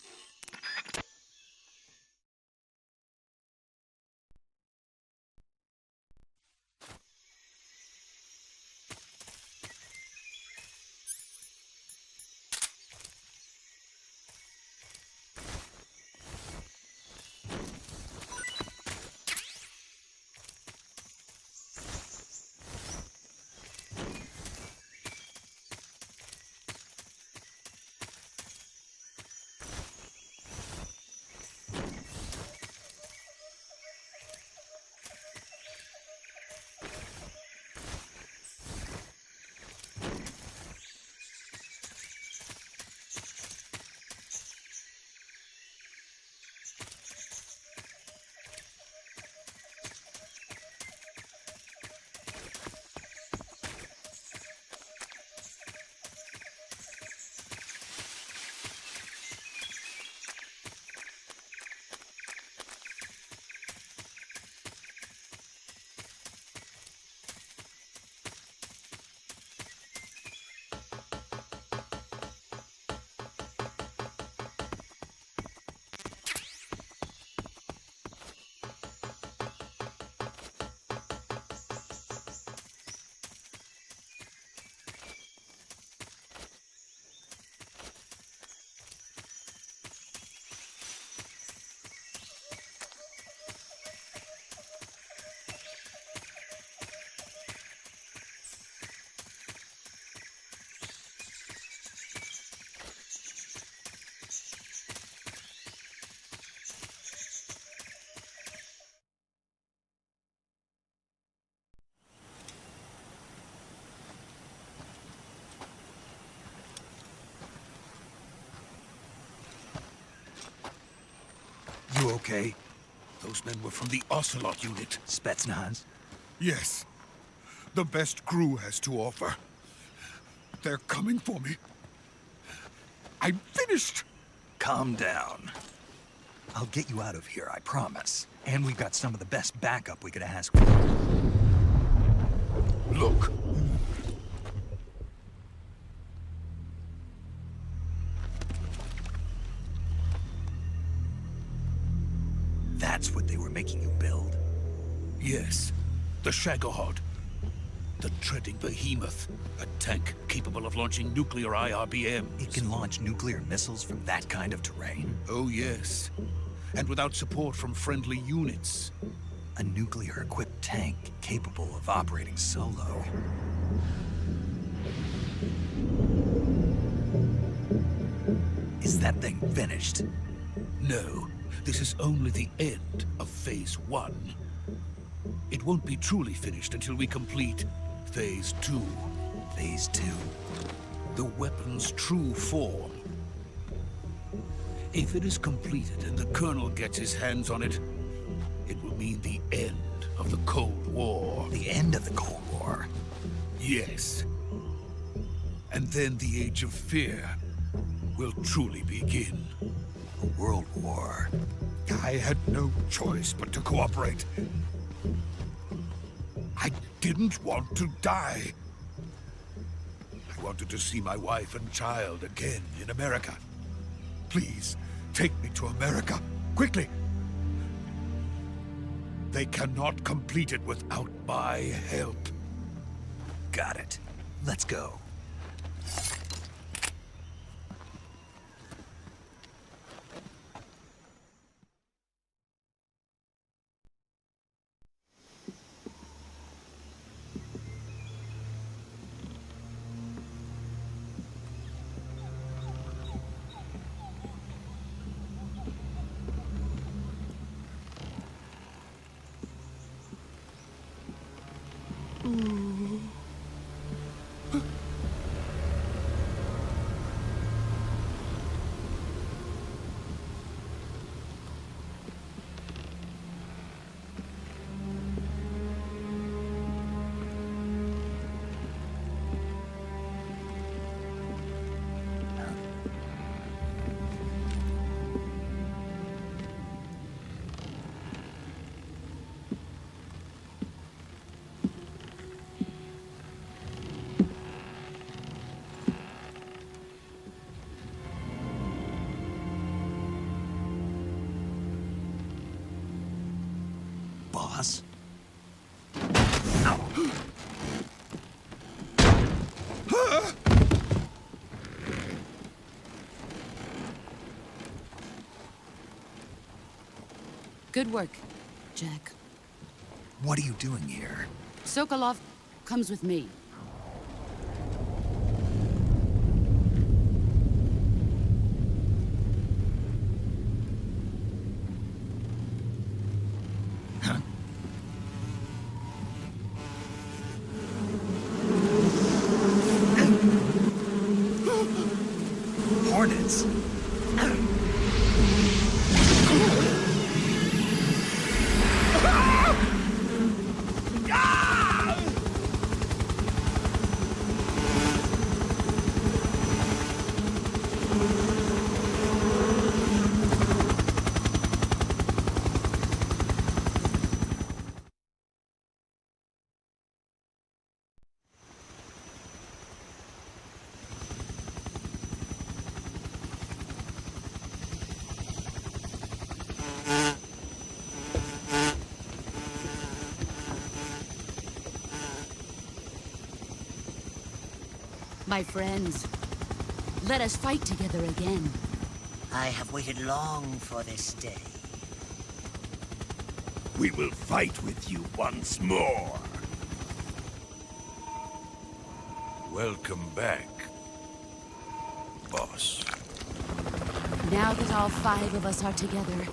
You okay? Those men were from the Ocelot unit. Spetsnaz? Yes. The best crew has to offer. They're coming for me. I'm finished! Calm down. I'll get you out of here, I promise. And we've got some of the best backup we could ask for. Look. That's what they were making you build? Yes. The Shagohod. The treading behemoth. A tank capable of launching nuclear IRBMs. It can launch nuclear missiles from that kind of terrain? Oh, yes. And without support from friendly units. A nuclear-equipped tank capable of operating solo. Is that thing finished? No. This is only the end of Phase 1. It won't be truly finished until we complete Phase 2. Phase 2? The weapon's true form. If it is completed and the Colonel gets his hands on it, it will mean the end of the Cold War. The end of the Cold War? Yes. And then the Age of Fear will truly begin. A world war. I had no choice but to cooperate. I didn't want to die. I wanted to see my wife and child again in America. Please, take me to America, quickly. They cannot complete it without my help. Got it. Let's go. Boss? Good work, Jack. What are you doing here? Sokolov comes with me. Hornets! My friends, let us fight together again. I have waited long for this day. We will fight with you once more. Welcome back, boss. Now that all 5 of us are together,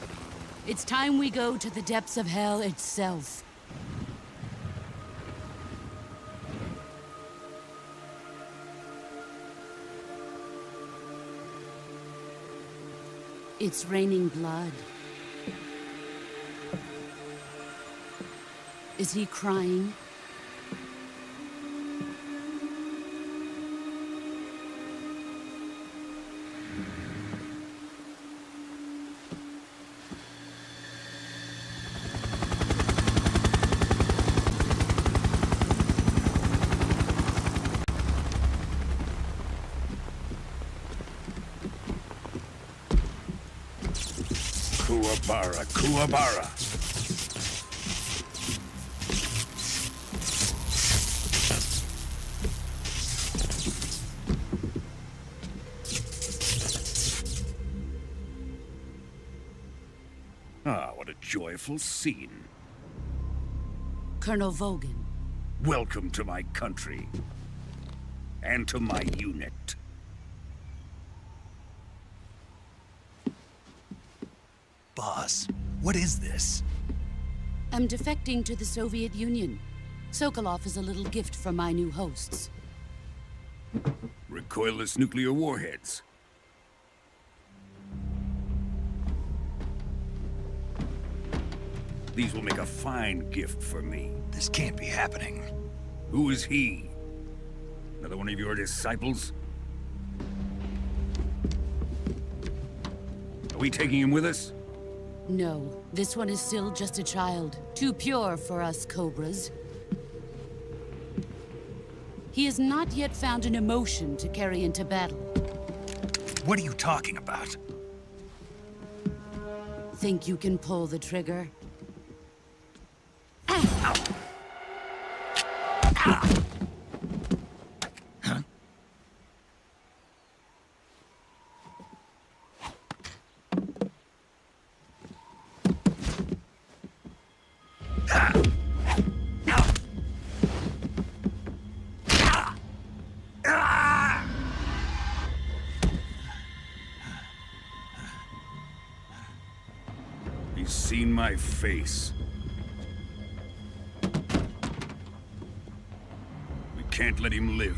it's time we go to the depths of hell itself. It's raining blood. Is he crying? Kuwabara, Kuwabara. Ah, what a joyful scene. Colonel Vogan. Welcome to my country. And to my unit. Boss, what is this? I'm defecting to the Soviet Union. Sokolov is a little gift from my new hosts. Recoilless nuclear warheads. These will make a fine gift for me. This can't be happening. Who is he? Another one of your disciples? Are we taking him with us? No, this one is still just a child. Too pure for us Cobras. He has not yet found an emotion to carry into battle. What are you talking about? Think you can pull the trigger? He's seen my face. We can't let him live.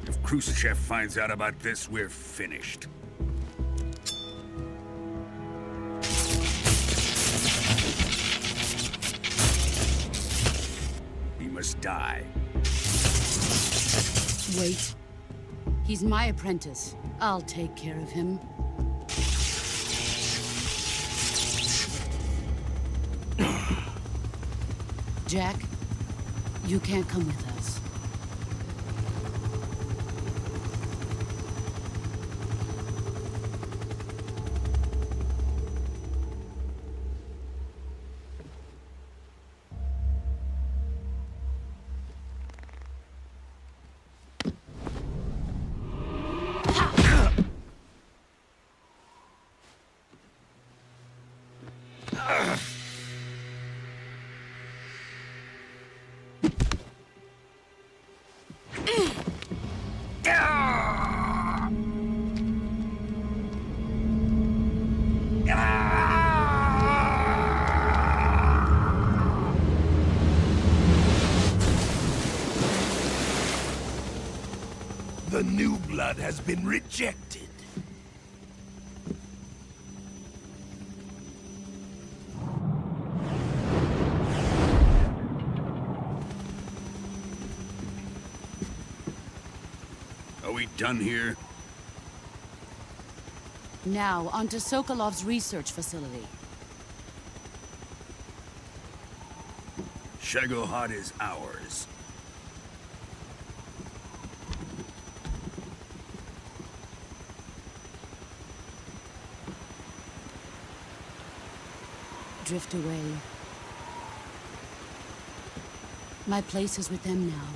If Khrushchev finds out about this, we're finished. He must die. Wait. He's my apprentice. I'll take care of him. Jack, you can't come with us. The new blood has been rejected. Are we done here? Now, onto Sokolov's research facility. Shagohod is ours. Drift away. My place is with them now.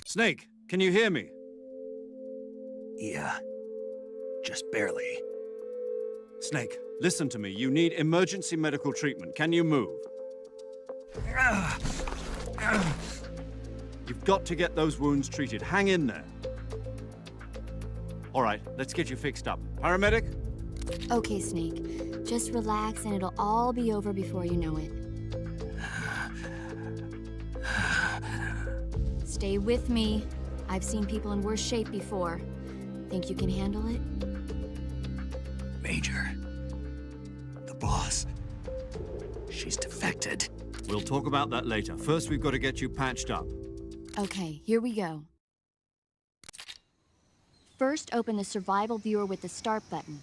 Snake, can you hear me? Yeah. Just barely. Snake, listen to me. You need emergency medical treatment. Can you move? You've got to get those wounds treated. Hang in there. All right, let's get you fixed up. Paramedic? Okay, Snake. Just relax and it'll all be over before you know it. Stay with me. I've seen people in worse shape before. Think you can handle it? Major. The boss. She's defected. We'll talk about that later. First, we've got to get you patched up. Okay, here we go. First, open the survival viewer with the start button.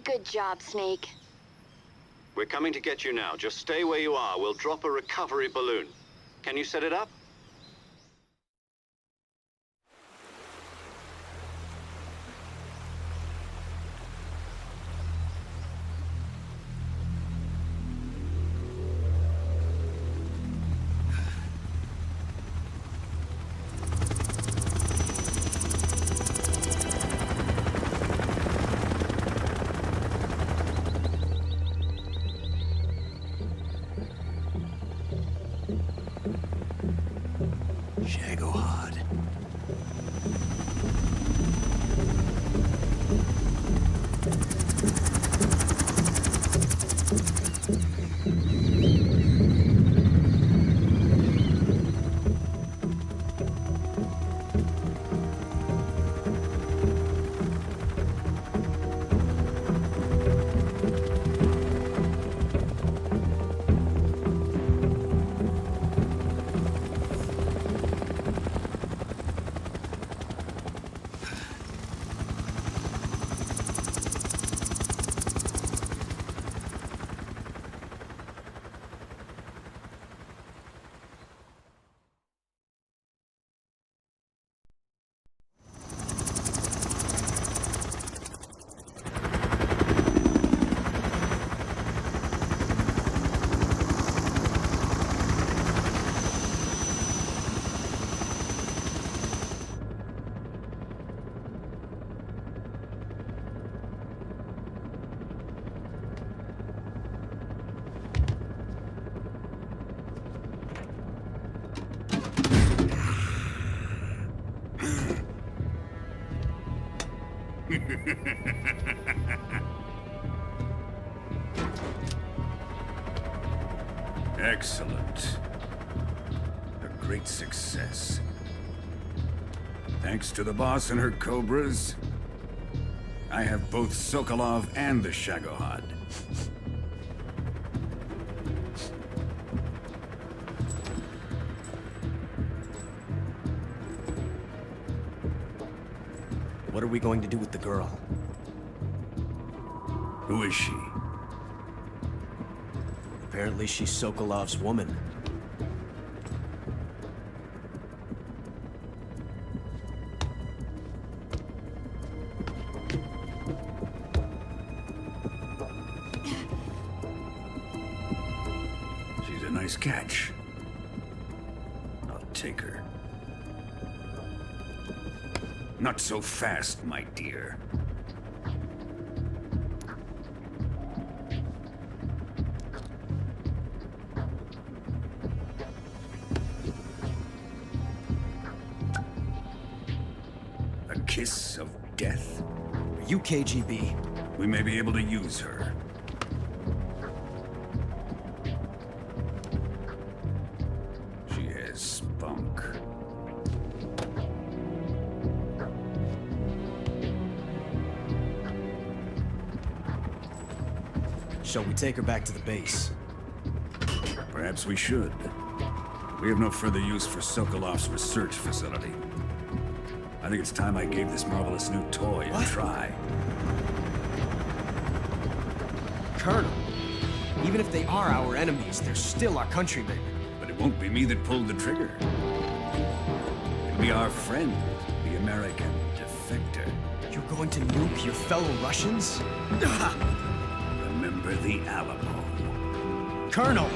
Good job, Snake. We're coming to get you now. Just stay where you are. We'll drop a recovery balloon. Can you set it up? Shagohod. Excellent. A great success. Thanks to the boss and her cobras, I have both Sokolov and the Shagohod. What are we going to do with the girl? Who is she? Apparently she's Sokolov's woman. She's a nice catch. I'll take her. Not so fast, my dear. A kiss of death? Are you KGB? We may be able to use her. She has spunk. Shall we take her back to the base? Perhaps we should. We have no further use for Sokolov's research facility. I think it's time I gave this marvelous new toy a try. Colonel, even if they are our enemies, they're still our countrymen. But it won't be me that pulled the trigger. It'll be our friend, the American defector. You're going to nuke your fellow Russians? Remember the Alamo. Colonel!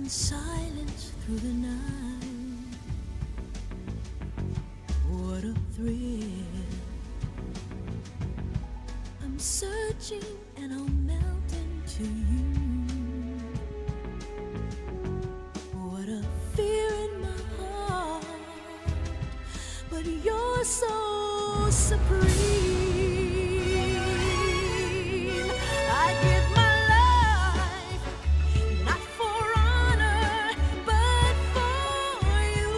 in silence through the night. What a thrill. I'm searching and I'll melt into you. What a fear in my heart, but you're so supreme. I give my life, not for honor, but for you.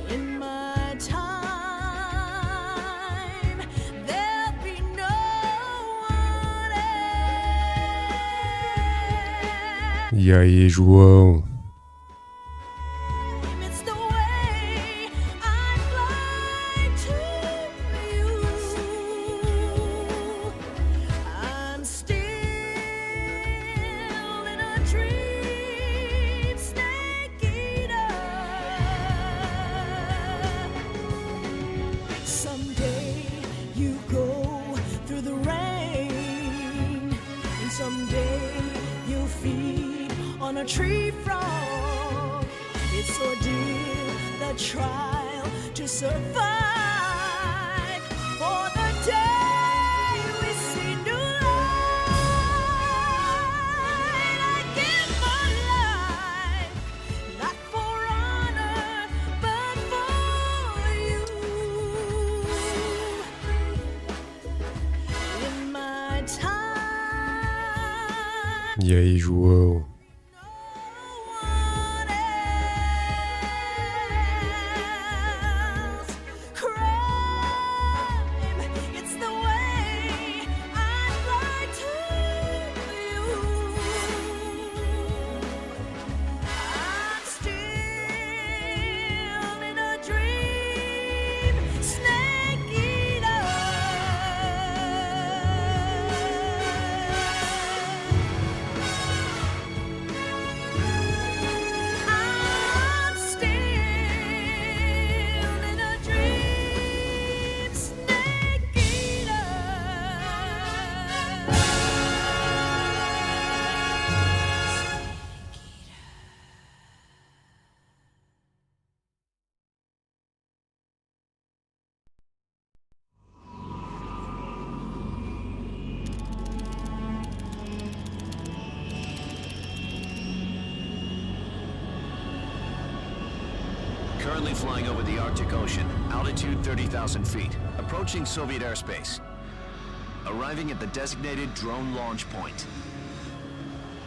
In my time, there'll be no one else. E aí, João? It's the way I fly to you. I'm still in a dream, snake eater. Someday you go through the rain, and someday you'll feed on a tree frog. It's ordeal, the trial to survive. For the day we see new light, I give my life, not for honor, but for you. In my time. E aí, João? It's the way I fly to you. I'm still in a dream, snake eater. I'm still in a dream, snake eater. Currently flying over the Arctic Ocean, altitude 30,000 feet, approaching Soviet airspace. Arriving at the designated drone launch point.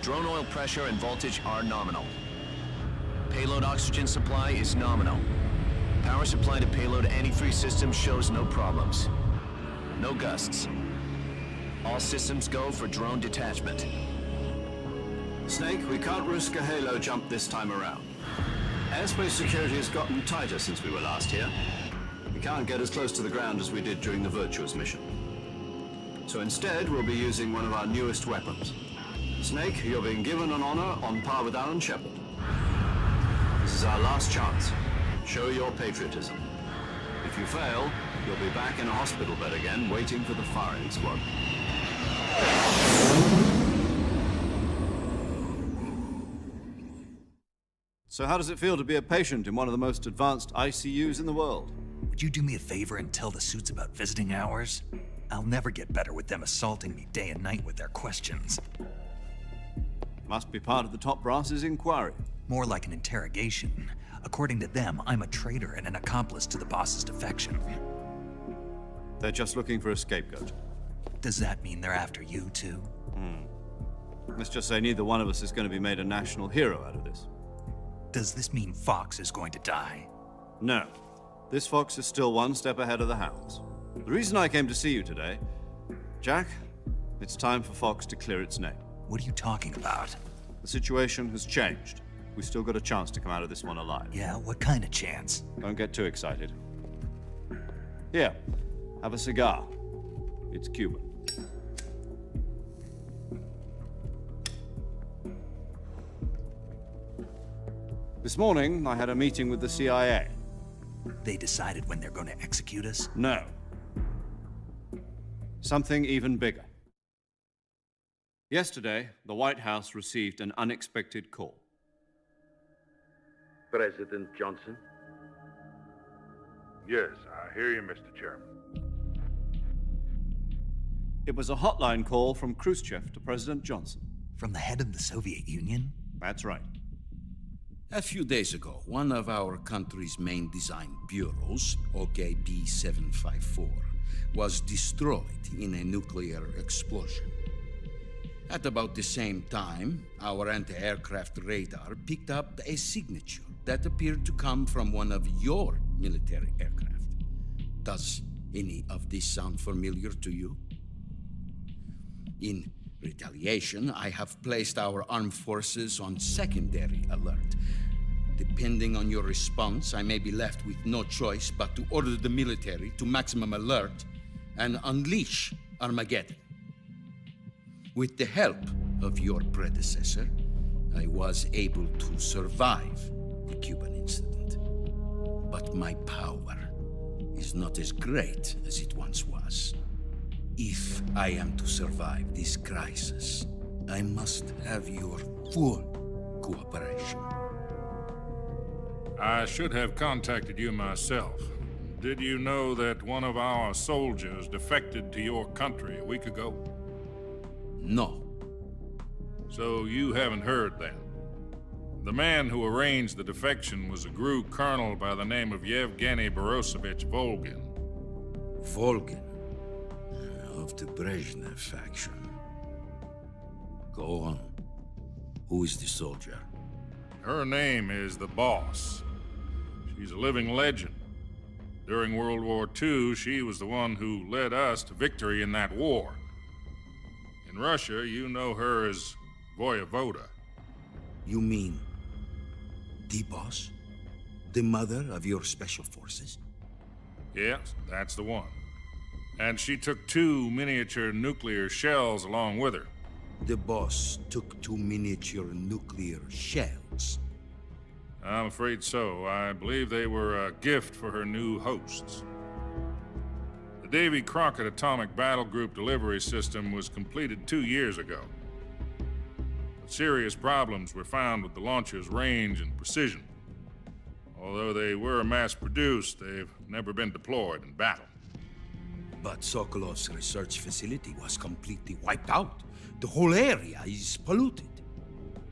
Drone oil pressure and voltage are nominal. Payload oxygen supply is nominal. Power supply to payload antifreeze system shows no problems. No gusts. All systems go for drone detachment. Snake, we can't risk a halo jump this time around. Airspace security has gotten tighter since we were last here. We can't get as close to the ground as we did during the Virtuous mission. So instead, we'll be using one of our newest weapons. Snake, you're being given an honor on par with Alan Shepard. This is our last chance. Show your patriotism. If you fail, you'll be back in a hospital bed again, waiting for the firing squad. So how does it feel to be a patient in one of the most advanced ICUs in the world? Would you do me a favor and tell the suits about visiting hours? I'll never get better with them assaulting me day and night with their questions. Must be part of the top brass's inquiry. More like an interrogation. According to them, I'm a traitor and an accomplice to the boss's defection. They're just looking for a scapegoat. Does that mean they're after you, too? Let's just say neither one of us is going to be made a national hero out of this. Does this mean Fox is going to die? No. This fox is still one step ahead of the hounds. The reason I came to see you today, Jack, it's time for Fox to clear its name. What are you talking about? The situation has changed. We've still got a chance to come out of this one alive. Yeah, what kind of chance? Don't get too excited. Here, have a cigar. It's Cuban. This morning, I had a meeting with the CIA. They decided when they're going to execute us? No. Something even bigger. Yesterday, the White House received an unexpected call. President Johnson? Yes, I hear you, Mr. Chairman. It was a hotline call from Khrushchev to President Johnson. From the head of the Soviet Union? That's right. A few days ago, one of our country's main design bureaus, OKB 754, was destroyed in a nuclear explosion. At about the same time, our anti-aircraft radar picked up a signature that appeared to come from one of your military aircraft. Does any of this sound familiar to you? In retaliation, I have placed our armed forces on secondary alert. Depending on your response, I may be left with no choice but to order the military to maximum alert and unleash Armageddon. With the help of your predecessor, I was able to survive the Cuban incident. But my power is not as great as it once was. If I am to survive this crisis, I must have your full cooperation. I should have contacted you myself. Did you know that one of our soldiers defected to your country a week ago? No. So you haven't heard then? The man who arranged the defection was a GRU colonel by the name of Yevgeny Borosovich Volgin. Volgin? Of the Brezhnev faction. Go on. Who is the soldier? Her name is the Boss. She's a living legend. During World War II, she was the one who led us to victory in that war. In Russia, you know her as Voyevoda. You mean the Boss? The mother of your special forces? Yes, that's the one. And she took 2 miniature nuclear shells along with her. The Boss took 2 miniature nuclear shells? I'm afraid so. I believe they were a gift for her new hosts. The Davy Crockett Atomic Battle Group delivery system was completed 2 years ago. But serious problems were found with the launcher's range and precision. Although they were mass-produced, they've never been deployed in battle. But Sokolov's research facility was completely wiped out. The whole area is polluted.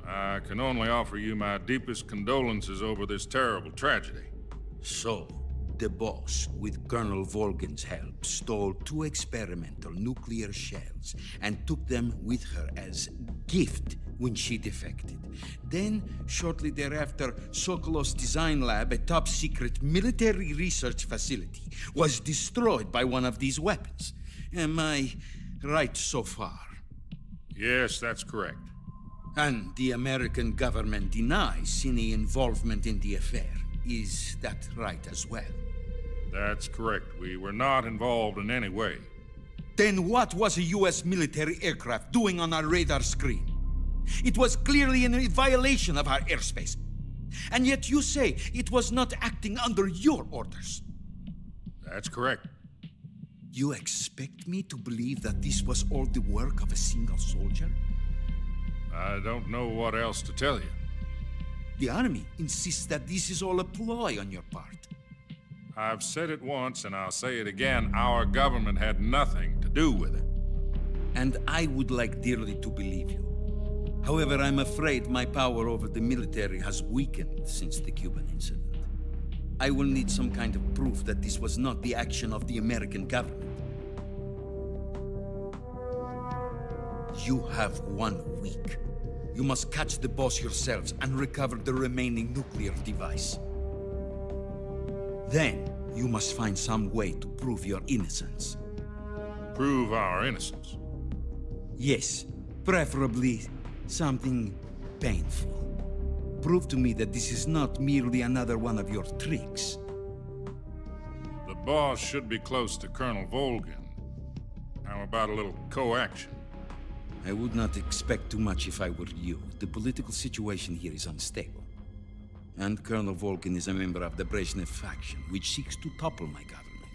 I can only offer you my deepest condolences over this terrible tragedy. So, the Boss, with Colonel Volgin's help, stole 2 experimental nuclear shells and took them with her as gift when she defected. Then, shortly thereafter, Sokolov's design lab, a top-secret military research facility, was destroyed by one of these weapons. Am I right so far? Yes, that's correct. And the American government denies any involvement in the affair. Is that right as well? That's correct. We were not involved in any way. Then what was a U.S. military aircraft doing on our radar screen? It was clearly in violation of our airspace. And yet you say it was not acting under your orders. That's correct. You expect me to believe that this was all the work of a single soldier? I don't know what else to tell you. The army insists that this is all a ploy on your part. I've said it once and I'll say it again. Our government had nothing to do with it. And I would like dearly to believe you. However, I'm afraid my power over the military has weakened since the Cuban incident. I will need some kind of proof that this was not the action of the American government. You have 1 week. You must catch the Boss yourselves and recover the remaining nuclear device. Then, you must find some way to prove your innocence. Prove our innocence? Yes, preferably something painful. Prove to me that this is not merely another one of your tricks. The Boss should be close to Colonel Volgin. How about a little coaction? I would not expect too much if I were you. The political situation here is unstable. And Colonel Volgin is a member of the Brezhnev faction, which seeks to topple my government.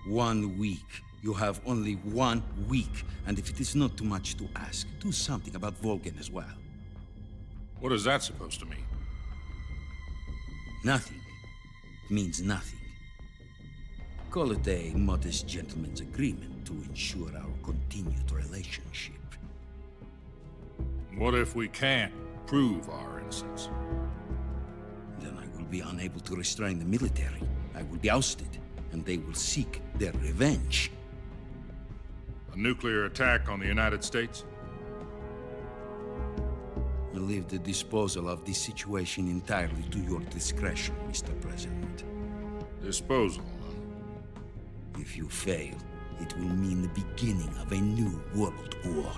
1 week You have only 1 week, and if it is not too much to ask, do something about Volgan as well. What is that supposed to mean? Nothing means nothing. Call it a modest gentleman's agreement to ensure our continued relationship. What if we can't prove our innocence? Then I will be unable to restrain the military. I will be ousted, and they will seek their revenge. A nuclear attack on the United States? I leave the disposal of this situation entirely to your discretion, Mr. President. Disposal? If you fail, it will mean the beginning of a new world war.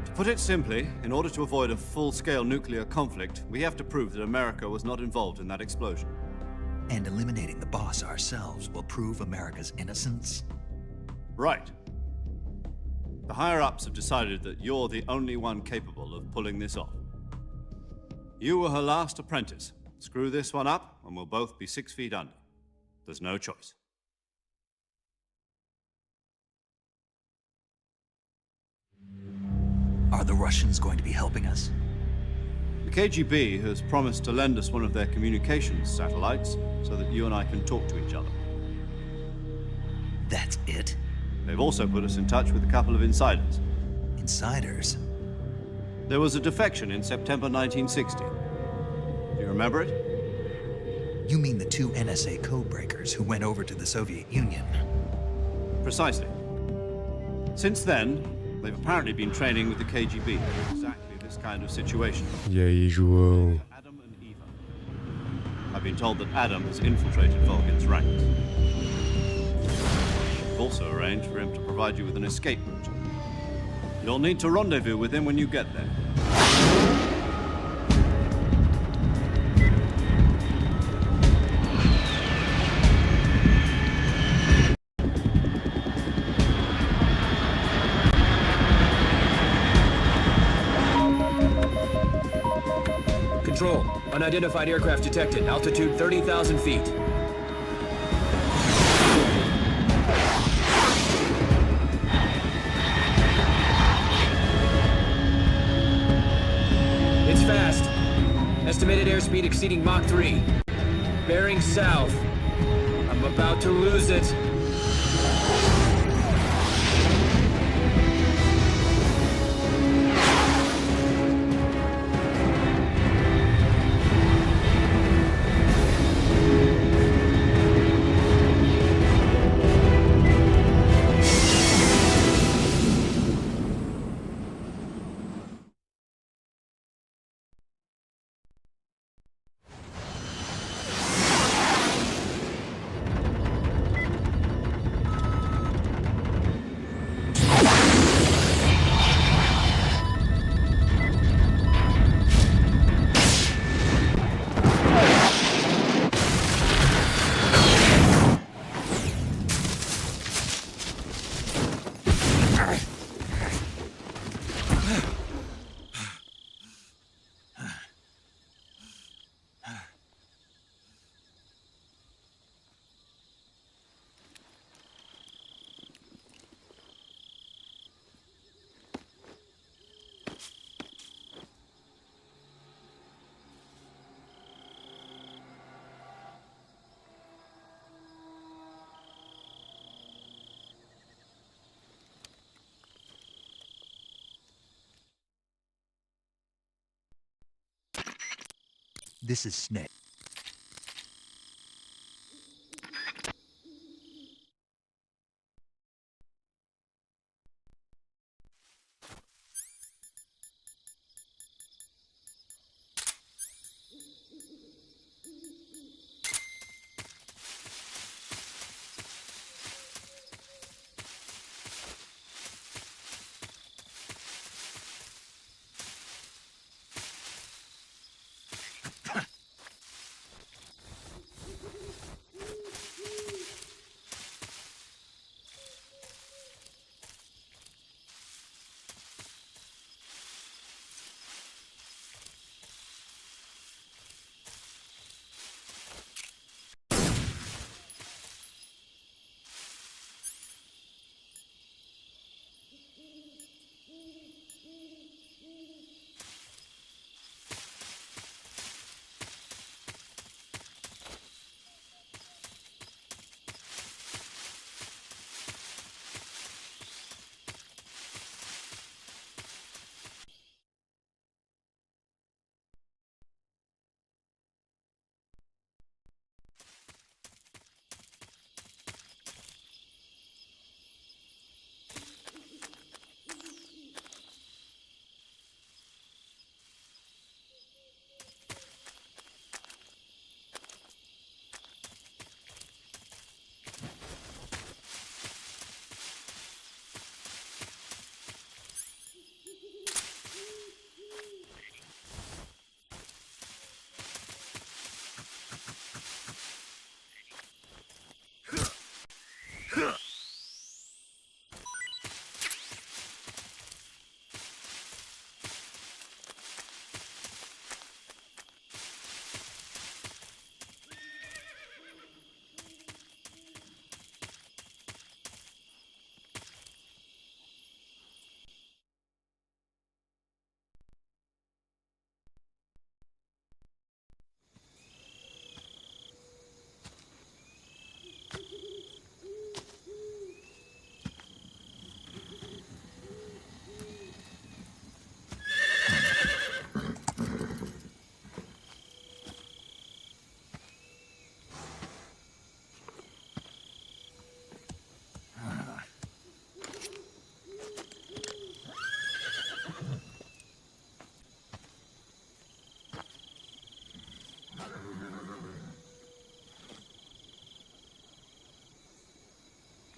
To put it simply, in order to avoid a full-scale nuclear conflict, we have to prove that America was not involved in that explosion. And eliminating the boss ourselves will prove America's innocence? Right. The higher-ups have decided that you're the only one capable of pulling this off. You were her last apprentice. Screw this one up, and we'll both be 6 feet under. There's no choice. Are the Russians going to be helping us? The KGB has promised to lend us one of their communications satellites so that you and I can talk to each other. That's it? They've also put us in touch with a couple of insiders. Insiders? There was a defection in September 1960. Do you remember it? You mean the 2 NSA codebreakers who went over to the Soviet Union? Precisely. Since then, they've apparently been training with the KGB for exactly this kind of situation. E aí, João? Adam and Eva. I've been told that Adam has infiltrated Volgan's ranks. We've also arranged for him to provide you with an escape route. You'll need to rendezvous with him when you get there. Control, unidentified aircraft detected. Altitude 30,000 feet. It's fast. Estimated airspeed exceeding Mach 3. Bearing south. I'm about to lose it. This is Snake.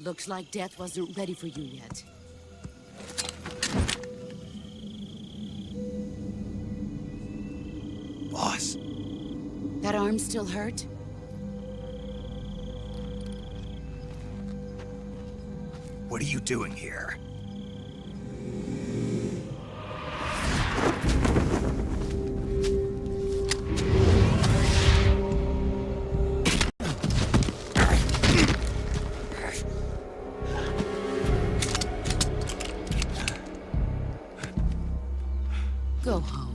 Looks like death wasn't ready for you yet. Boss. That arm still hurt? What are you doing here? Go home.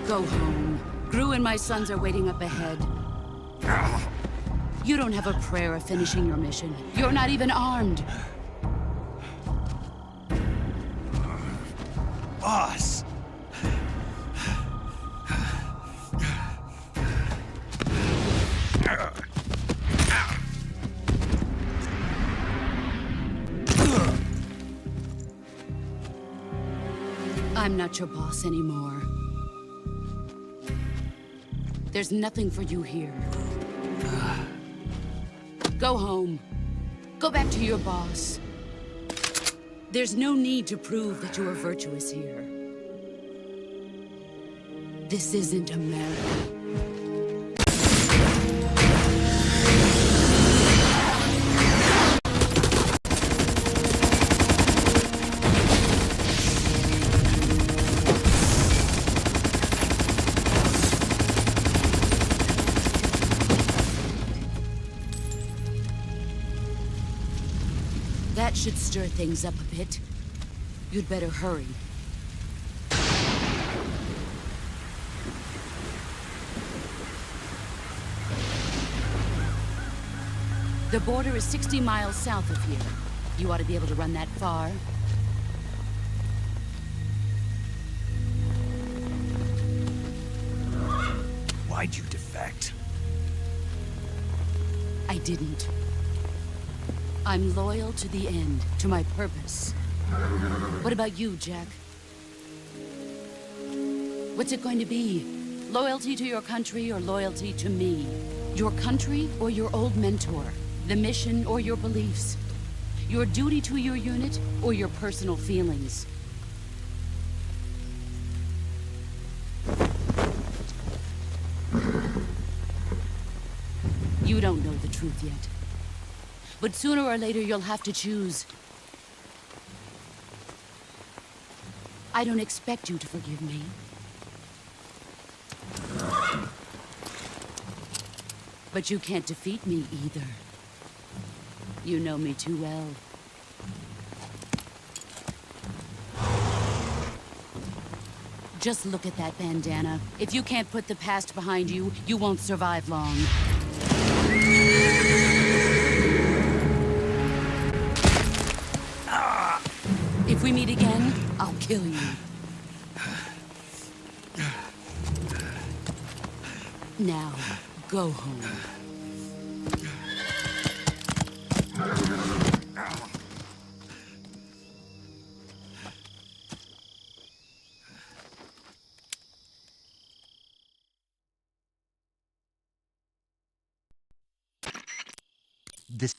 Go home. Gru and my sons are waiting up ahead. You don't have a prayer of finishing your mission. You're not even armed. Boss! I'm not your boss anymore. There's nothing for you here. Go home. Go back to your boss. There's no need to prove that you are virtuous here. This isn't America. That should stir things up a bit. You'd better hurry. The border is 60 miles south of here. You ought to be able to run that far. Why'd you defect? I didn't. I'm loyal to the end, to my purpose. What about you, Jack? What's it going to be? Loyalty to your country or loyalty to me? Your country or your old mentor? The mission or your beliefs? Your duty to your unit or your personal feelings? You don't know the truth yet. But sooner or later, you'll have to choose. I don't expect you to forgive me. But you can't defeat me either. You know me too well. Just look at that bandana. If you can't put the past behind you, you won't survive long. If we meet again, I'll kill you. Now, go home. This...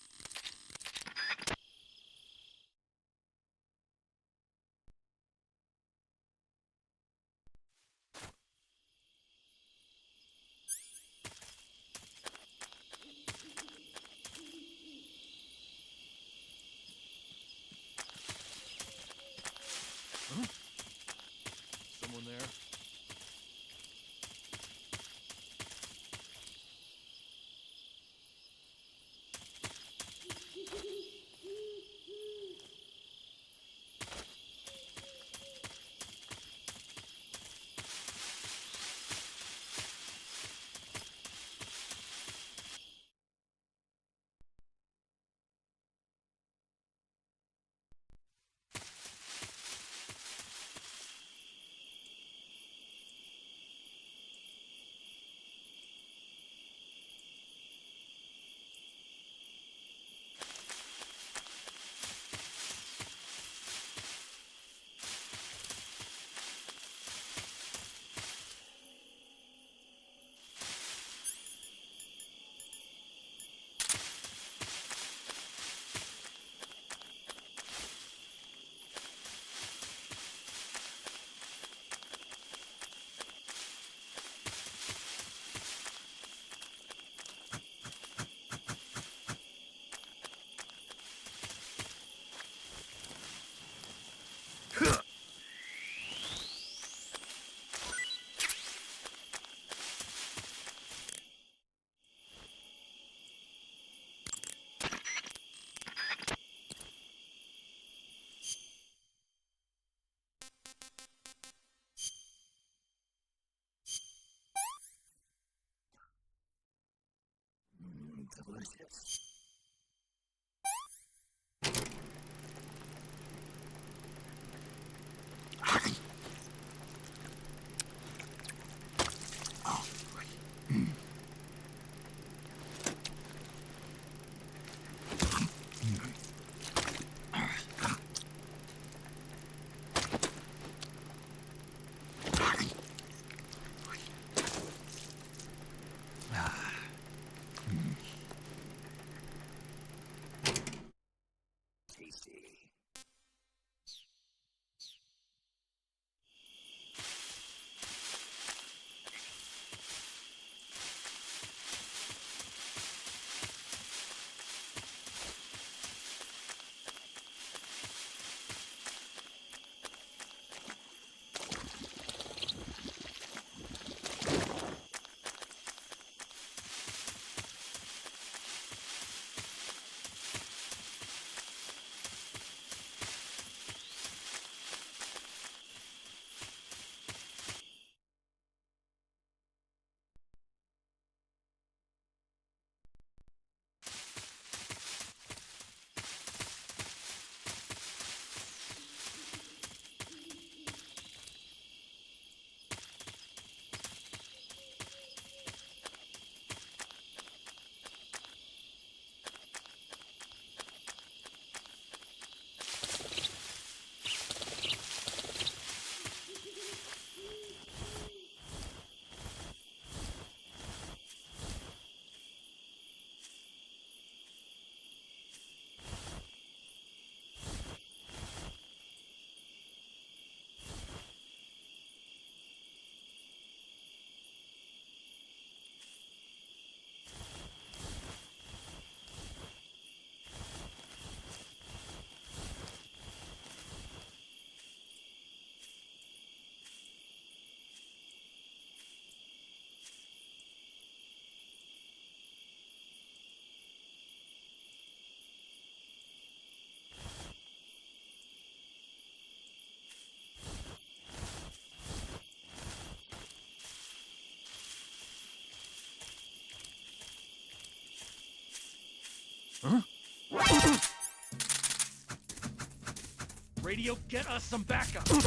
Radio, get us some backup. This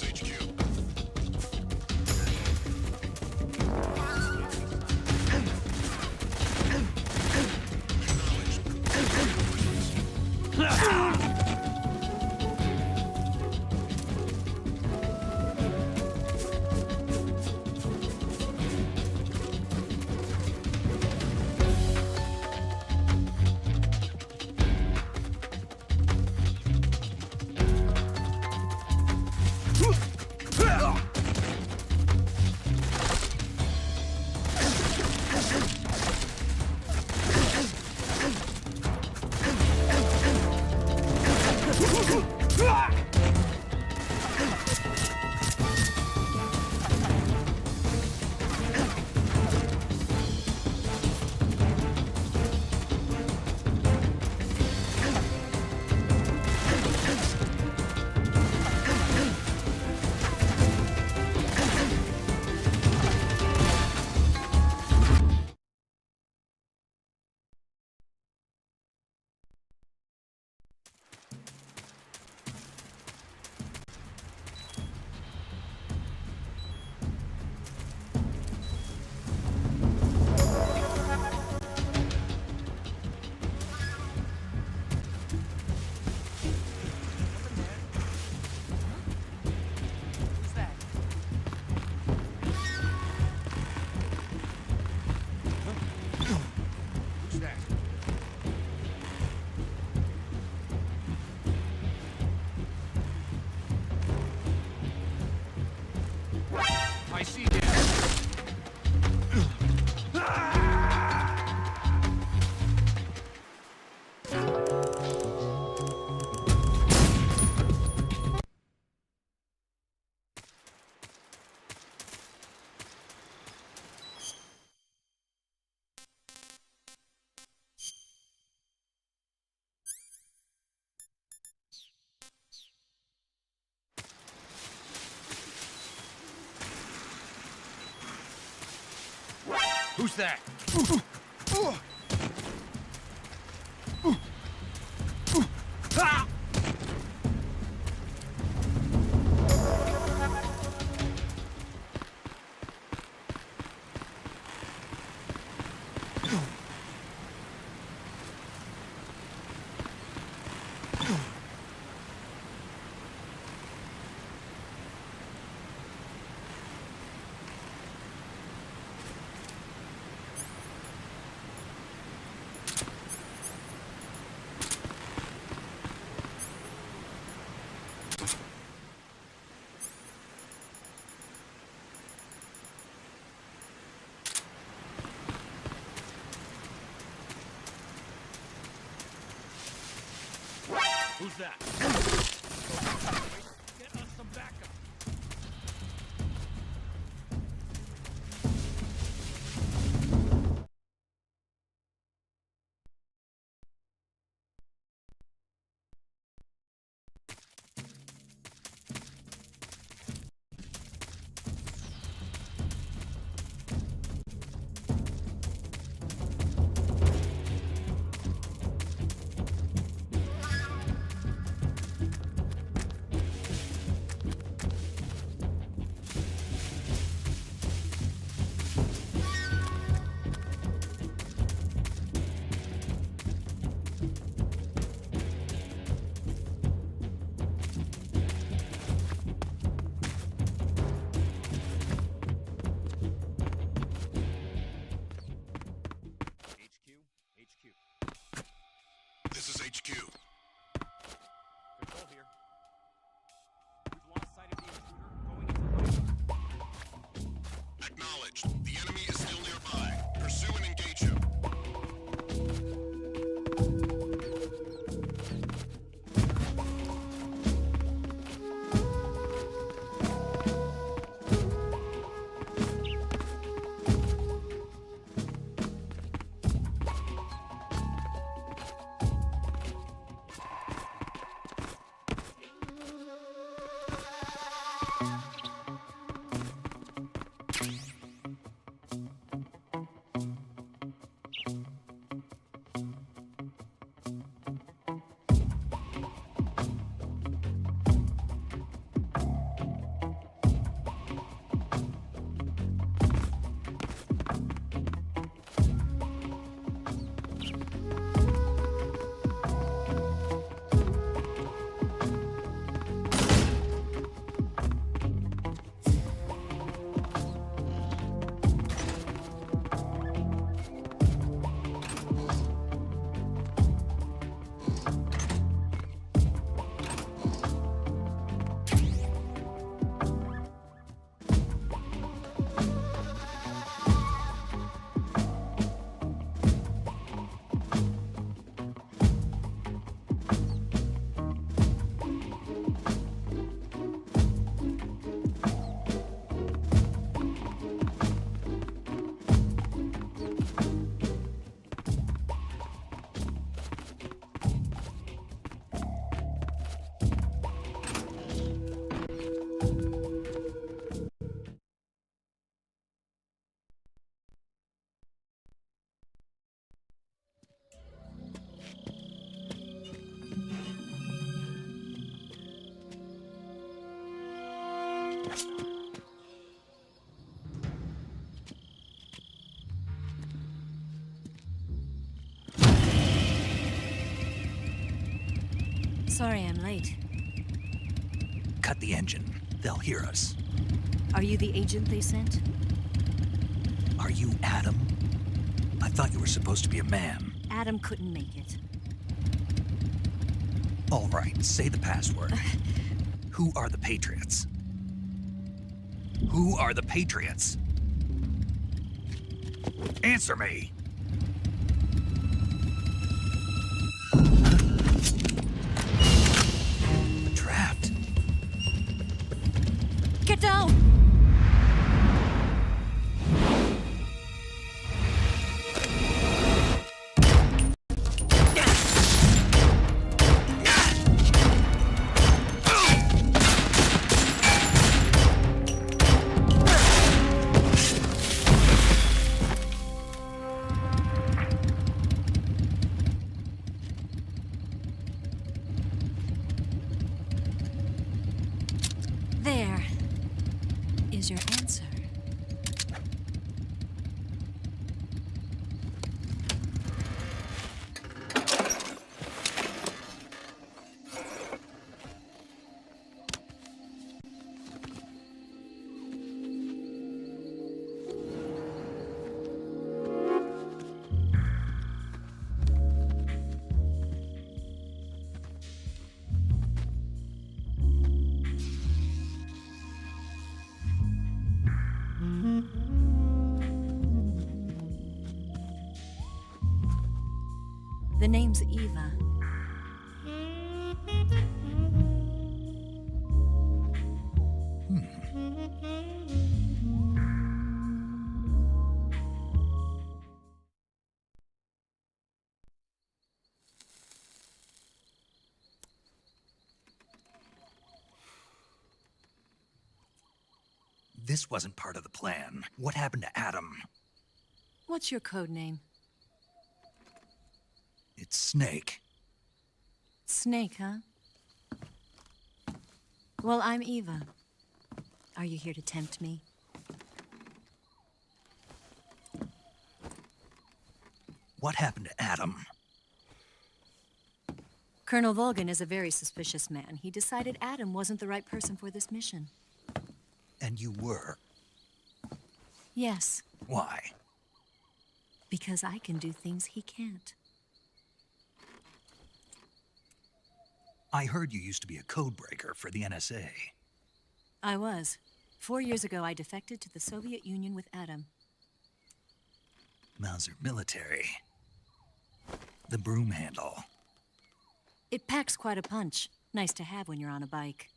is HQ. Who's that? Who's that? Get us some backup. This is HQ. Control here. We've lost sight of the intruder. Going into Acknowledged. The enemy is still nearby. Pursue and engage him. Sorry I'm late. Cut the engine. They'll hear us. Are you the agent they sent? Are you Adam? I thought you were supposed to be a man. Adam couldn't make it. All right, say the password. Who are the Patriots? Who are the Patriots? Answer me! Trapped. Get down! The name's Eva. This wasn't part of the plan. What happened to Adam? What's your code name? It's Snake. Snake, huh? Well, I'm Eva. Are you here to tempt me? What happened to Adam? Colonel Volgan is a very suspicious man. He decided Adam wasn't the right person for this mission. And you were? Yes, Why? because I can do things he can't. I heard you used to be a codebreaker for the NSA. I was. 4 years ago, I defected to the Soviet Union with Adam. Mauser military. The broom handle. It packs quite a punch. Nice to have when you're on a bike.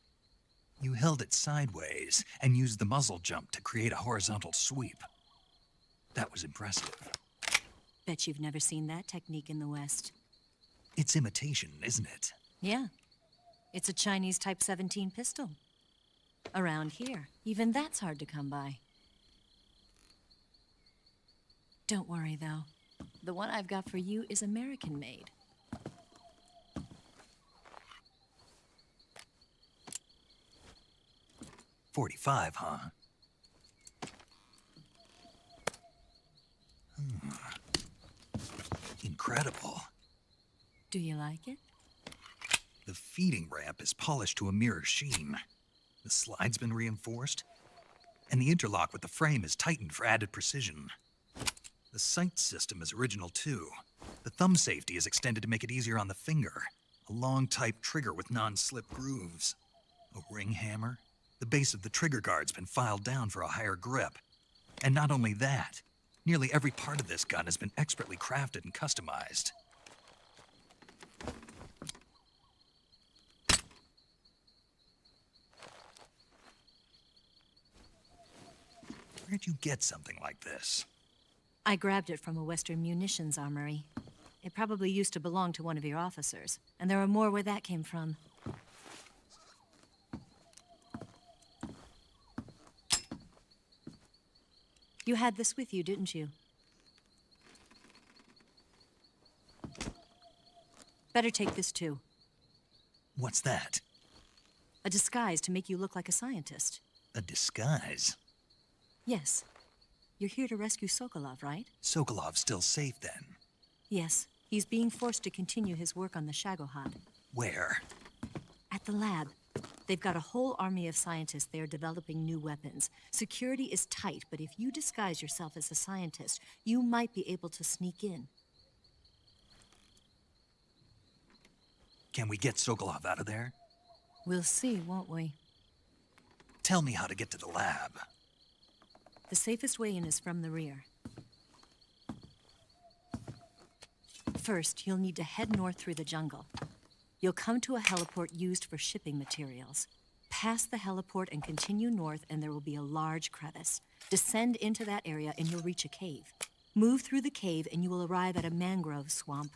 You held it sideways and used the muzzle jump to create a horizontal sweep. That was impressive. Bet you've never seen that technique in the West. It's imitation, isn't it? Yeah. It's a Chinese Type 17 pistol. Around here, even that's hard to come by. Don't worry, though. The one I've got for you is American-made. .45, huh? Incredible. Do you like it? The feeding ramp is polished to a mirror sheen. The slide's been reinforced, and the interlock with the frame is tightened for added precision. The sight system is original too. The thumb safety is extended to make it easier on the finger. A long type trigger with non-slip grooves. A ring hammer. The base of the trigger guard's been filed down for a higher grip. And not only that, nearly every part of this gun has been expertly crafted and customized. Where'd you get something like this? I grabbed it from a Western munitions armory. It probably used to belong to one of your officers, and there are more where that came from. You had this with you, didn't you? Better take this too. What's that? A disguise to make you look like a scientist. A disguise? Yes. You're here to rescue Sokolov, right? Sokolov's still safe then? Yes. He's being forced to continue his work on the Shagohod. Where? At the lab. They've got a whole army of scientists there developing new weapons. Security is tight, but if you disguise yourself as a scientist, you might be able to sneak in. Can we get Sokolov out of there? We'll see, won't we? Tell me how to get to the lab. The safest way in is from the rear. First, you'll need to head north through the jungle. You'll come to a heliport used for shipping materials. Pass the heliport and continue north, and there will be a large crevice. Descend into that area, and you'll reach a cave. Move through the cave, and you will arrive at a mangrove swamp.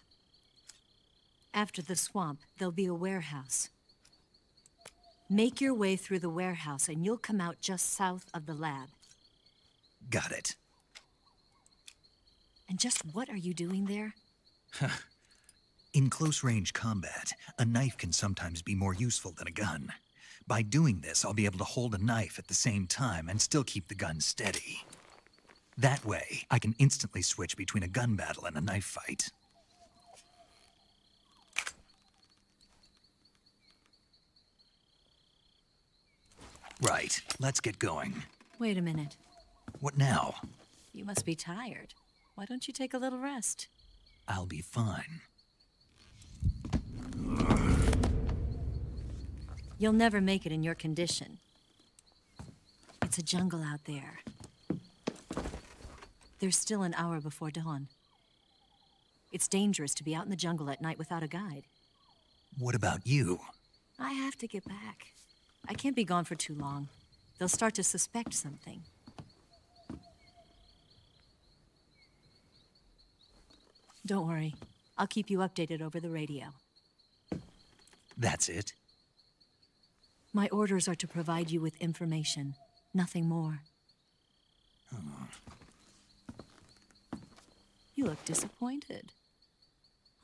After the swamp, there'll be a warehouse. Make your way through the warehouse, and you'll come out just south of the lab. Got it. And just what are you doing there? In close-range combat, a knife can sometimes be more useful than a gun. By doing this, I'll be able to hold a knife at the same time and still keep the gun steady. That way, I can instantly switch between a gun battle and a knife fight. Right, let's get going. Wait a minute. What now? You must be tired. Why don't you take a little rest? I'll be fine. You'll never make it in your condition. It's a jungle out there. There's still an hour before dawn. It's dangerous to be out in the jungle at night without a guide. What about you? I have to get back. I can't be gone for too long. They'll start to suspect something. Don't worry. I'll keep you updated over the radio. That's it? My orders are to provide you with information, nothing more. You look disappointed.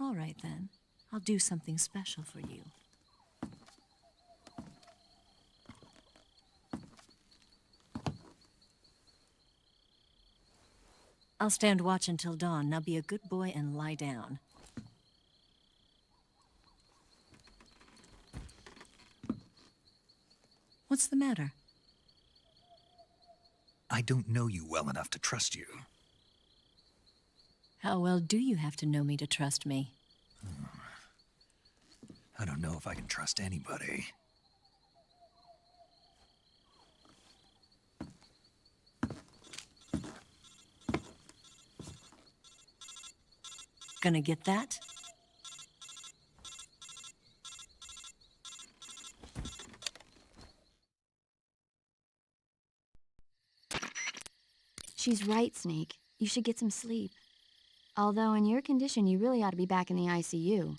All right, then. I'll do something special for you. I'll stand watch until dawn. Now be a good boy and lie down. What's the matter? I don't know you well enough to trust you. How well do you have to know me to trust me? I don't know if I can trust anybody. Gonna get that? She's right, Snake. You should get some sleep. Although in your condition, you really ought to be back in the ICU.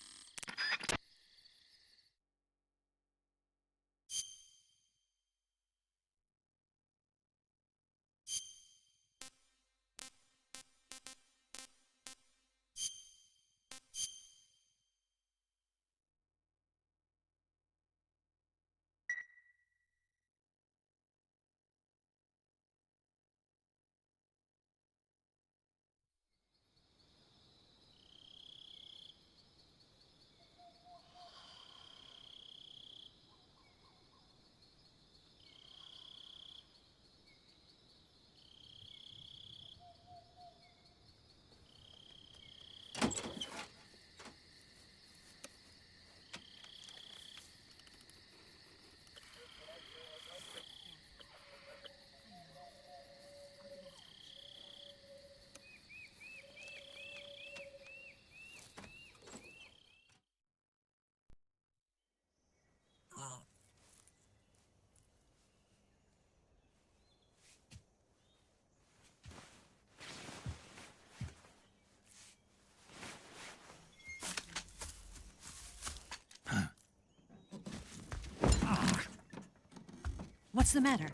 What's the matter?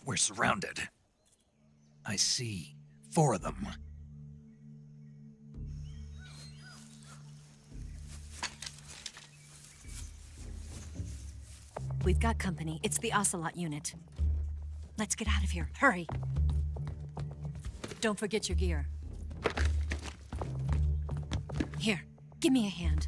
We're surrounded. I see 4 of them. We've got company. It's the Ocelot unit. Let's get out of here. Hurry! Don't forget your gear. Here, give me a hand.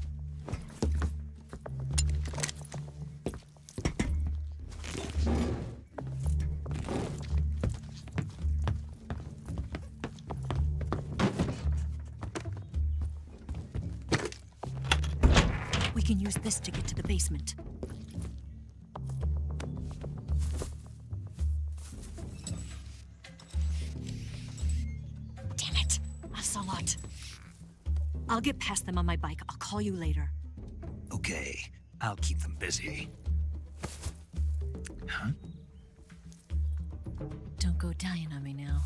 We can use this to get to the basement. Damn it! Ocelot. I'll get past them on my bike. I'll call you later. Okay, I'll keep them busy. Huh? Don't go dying on me now.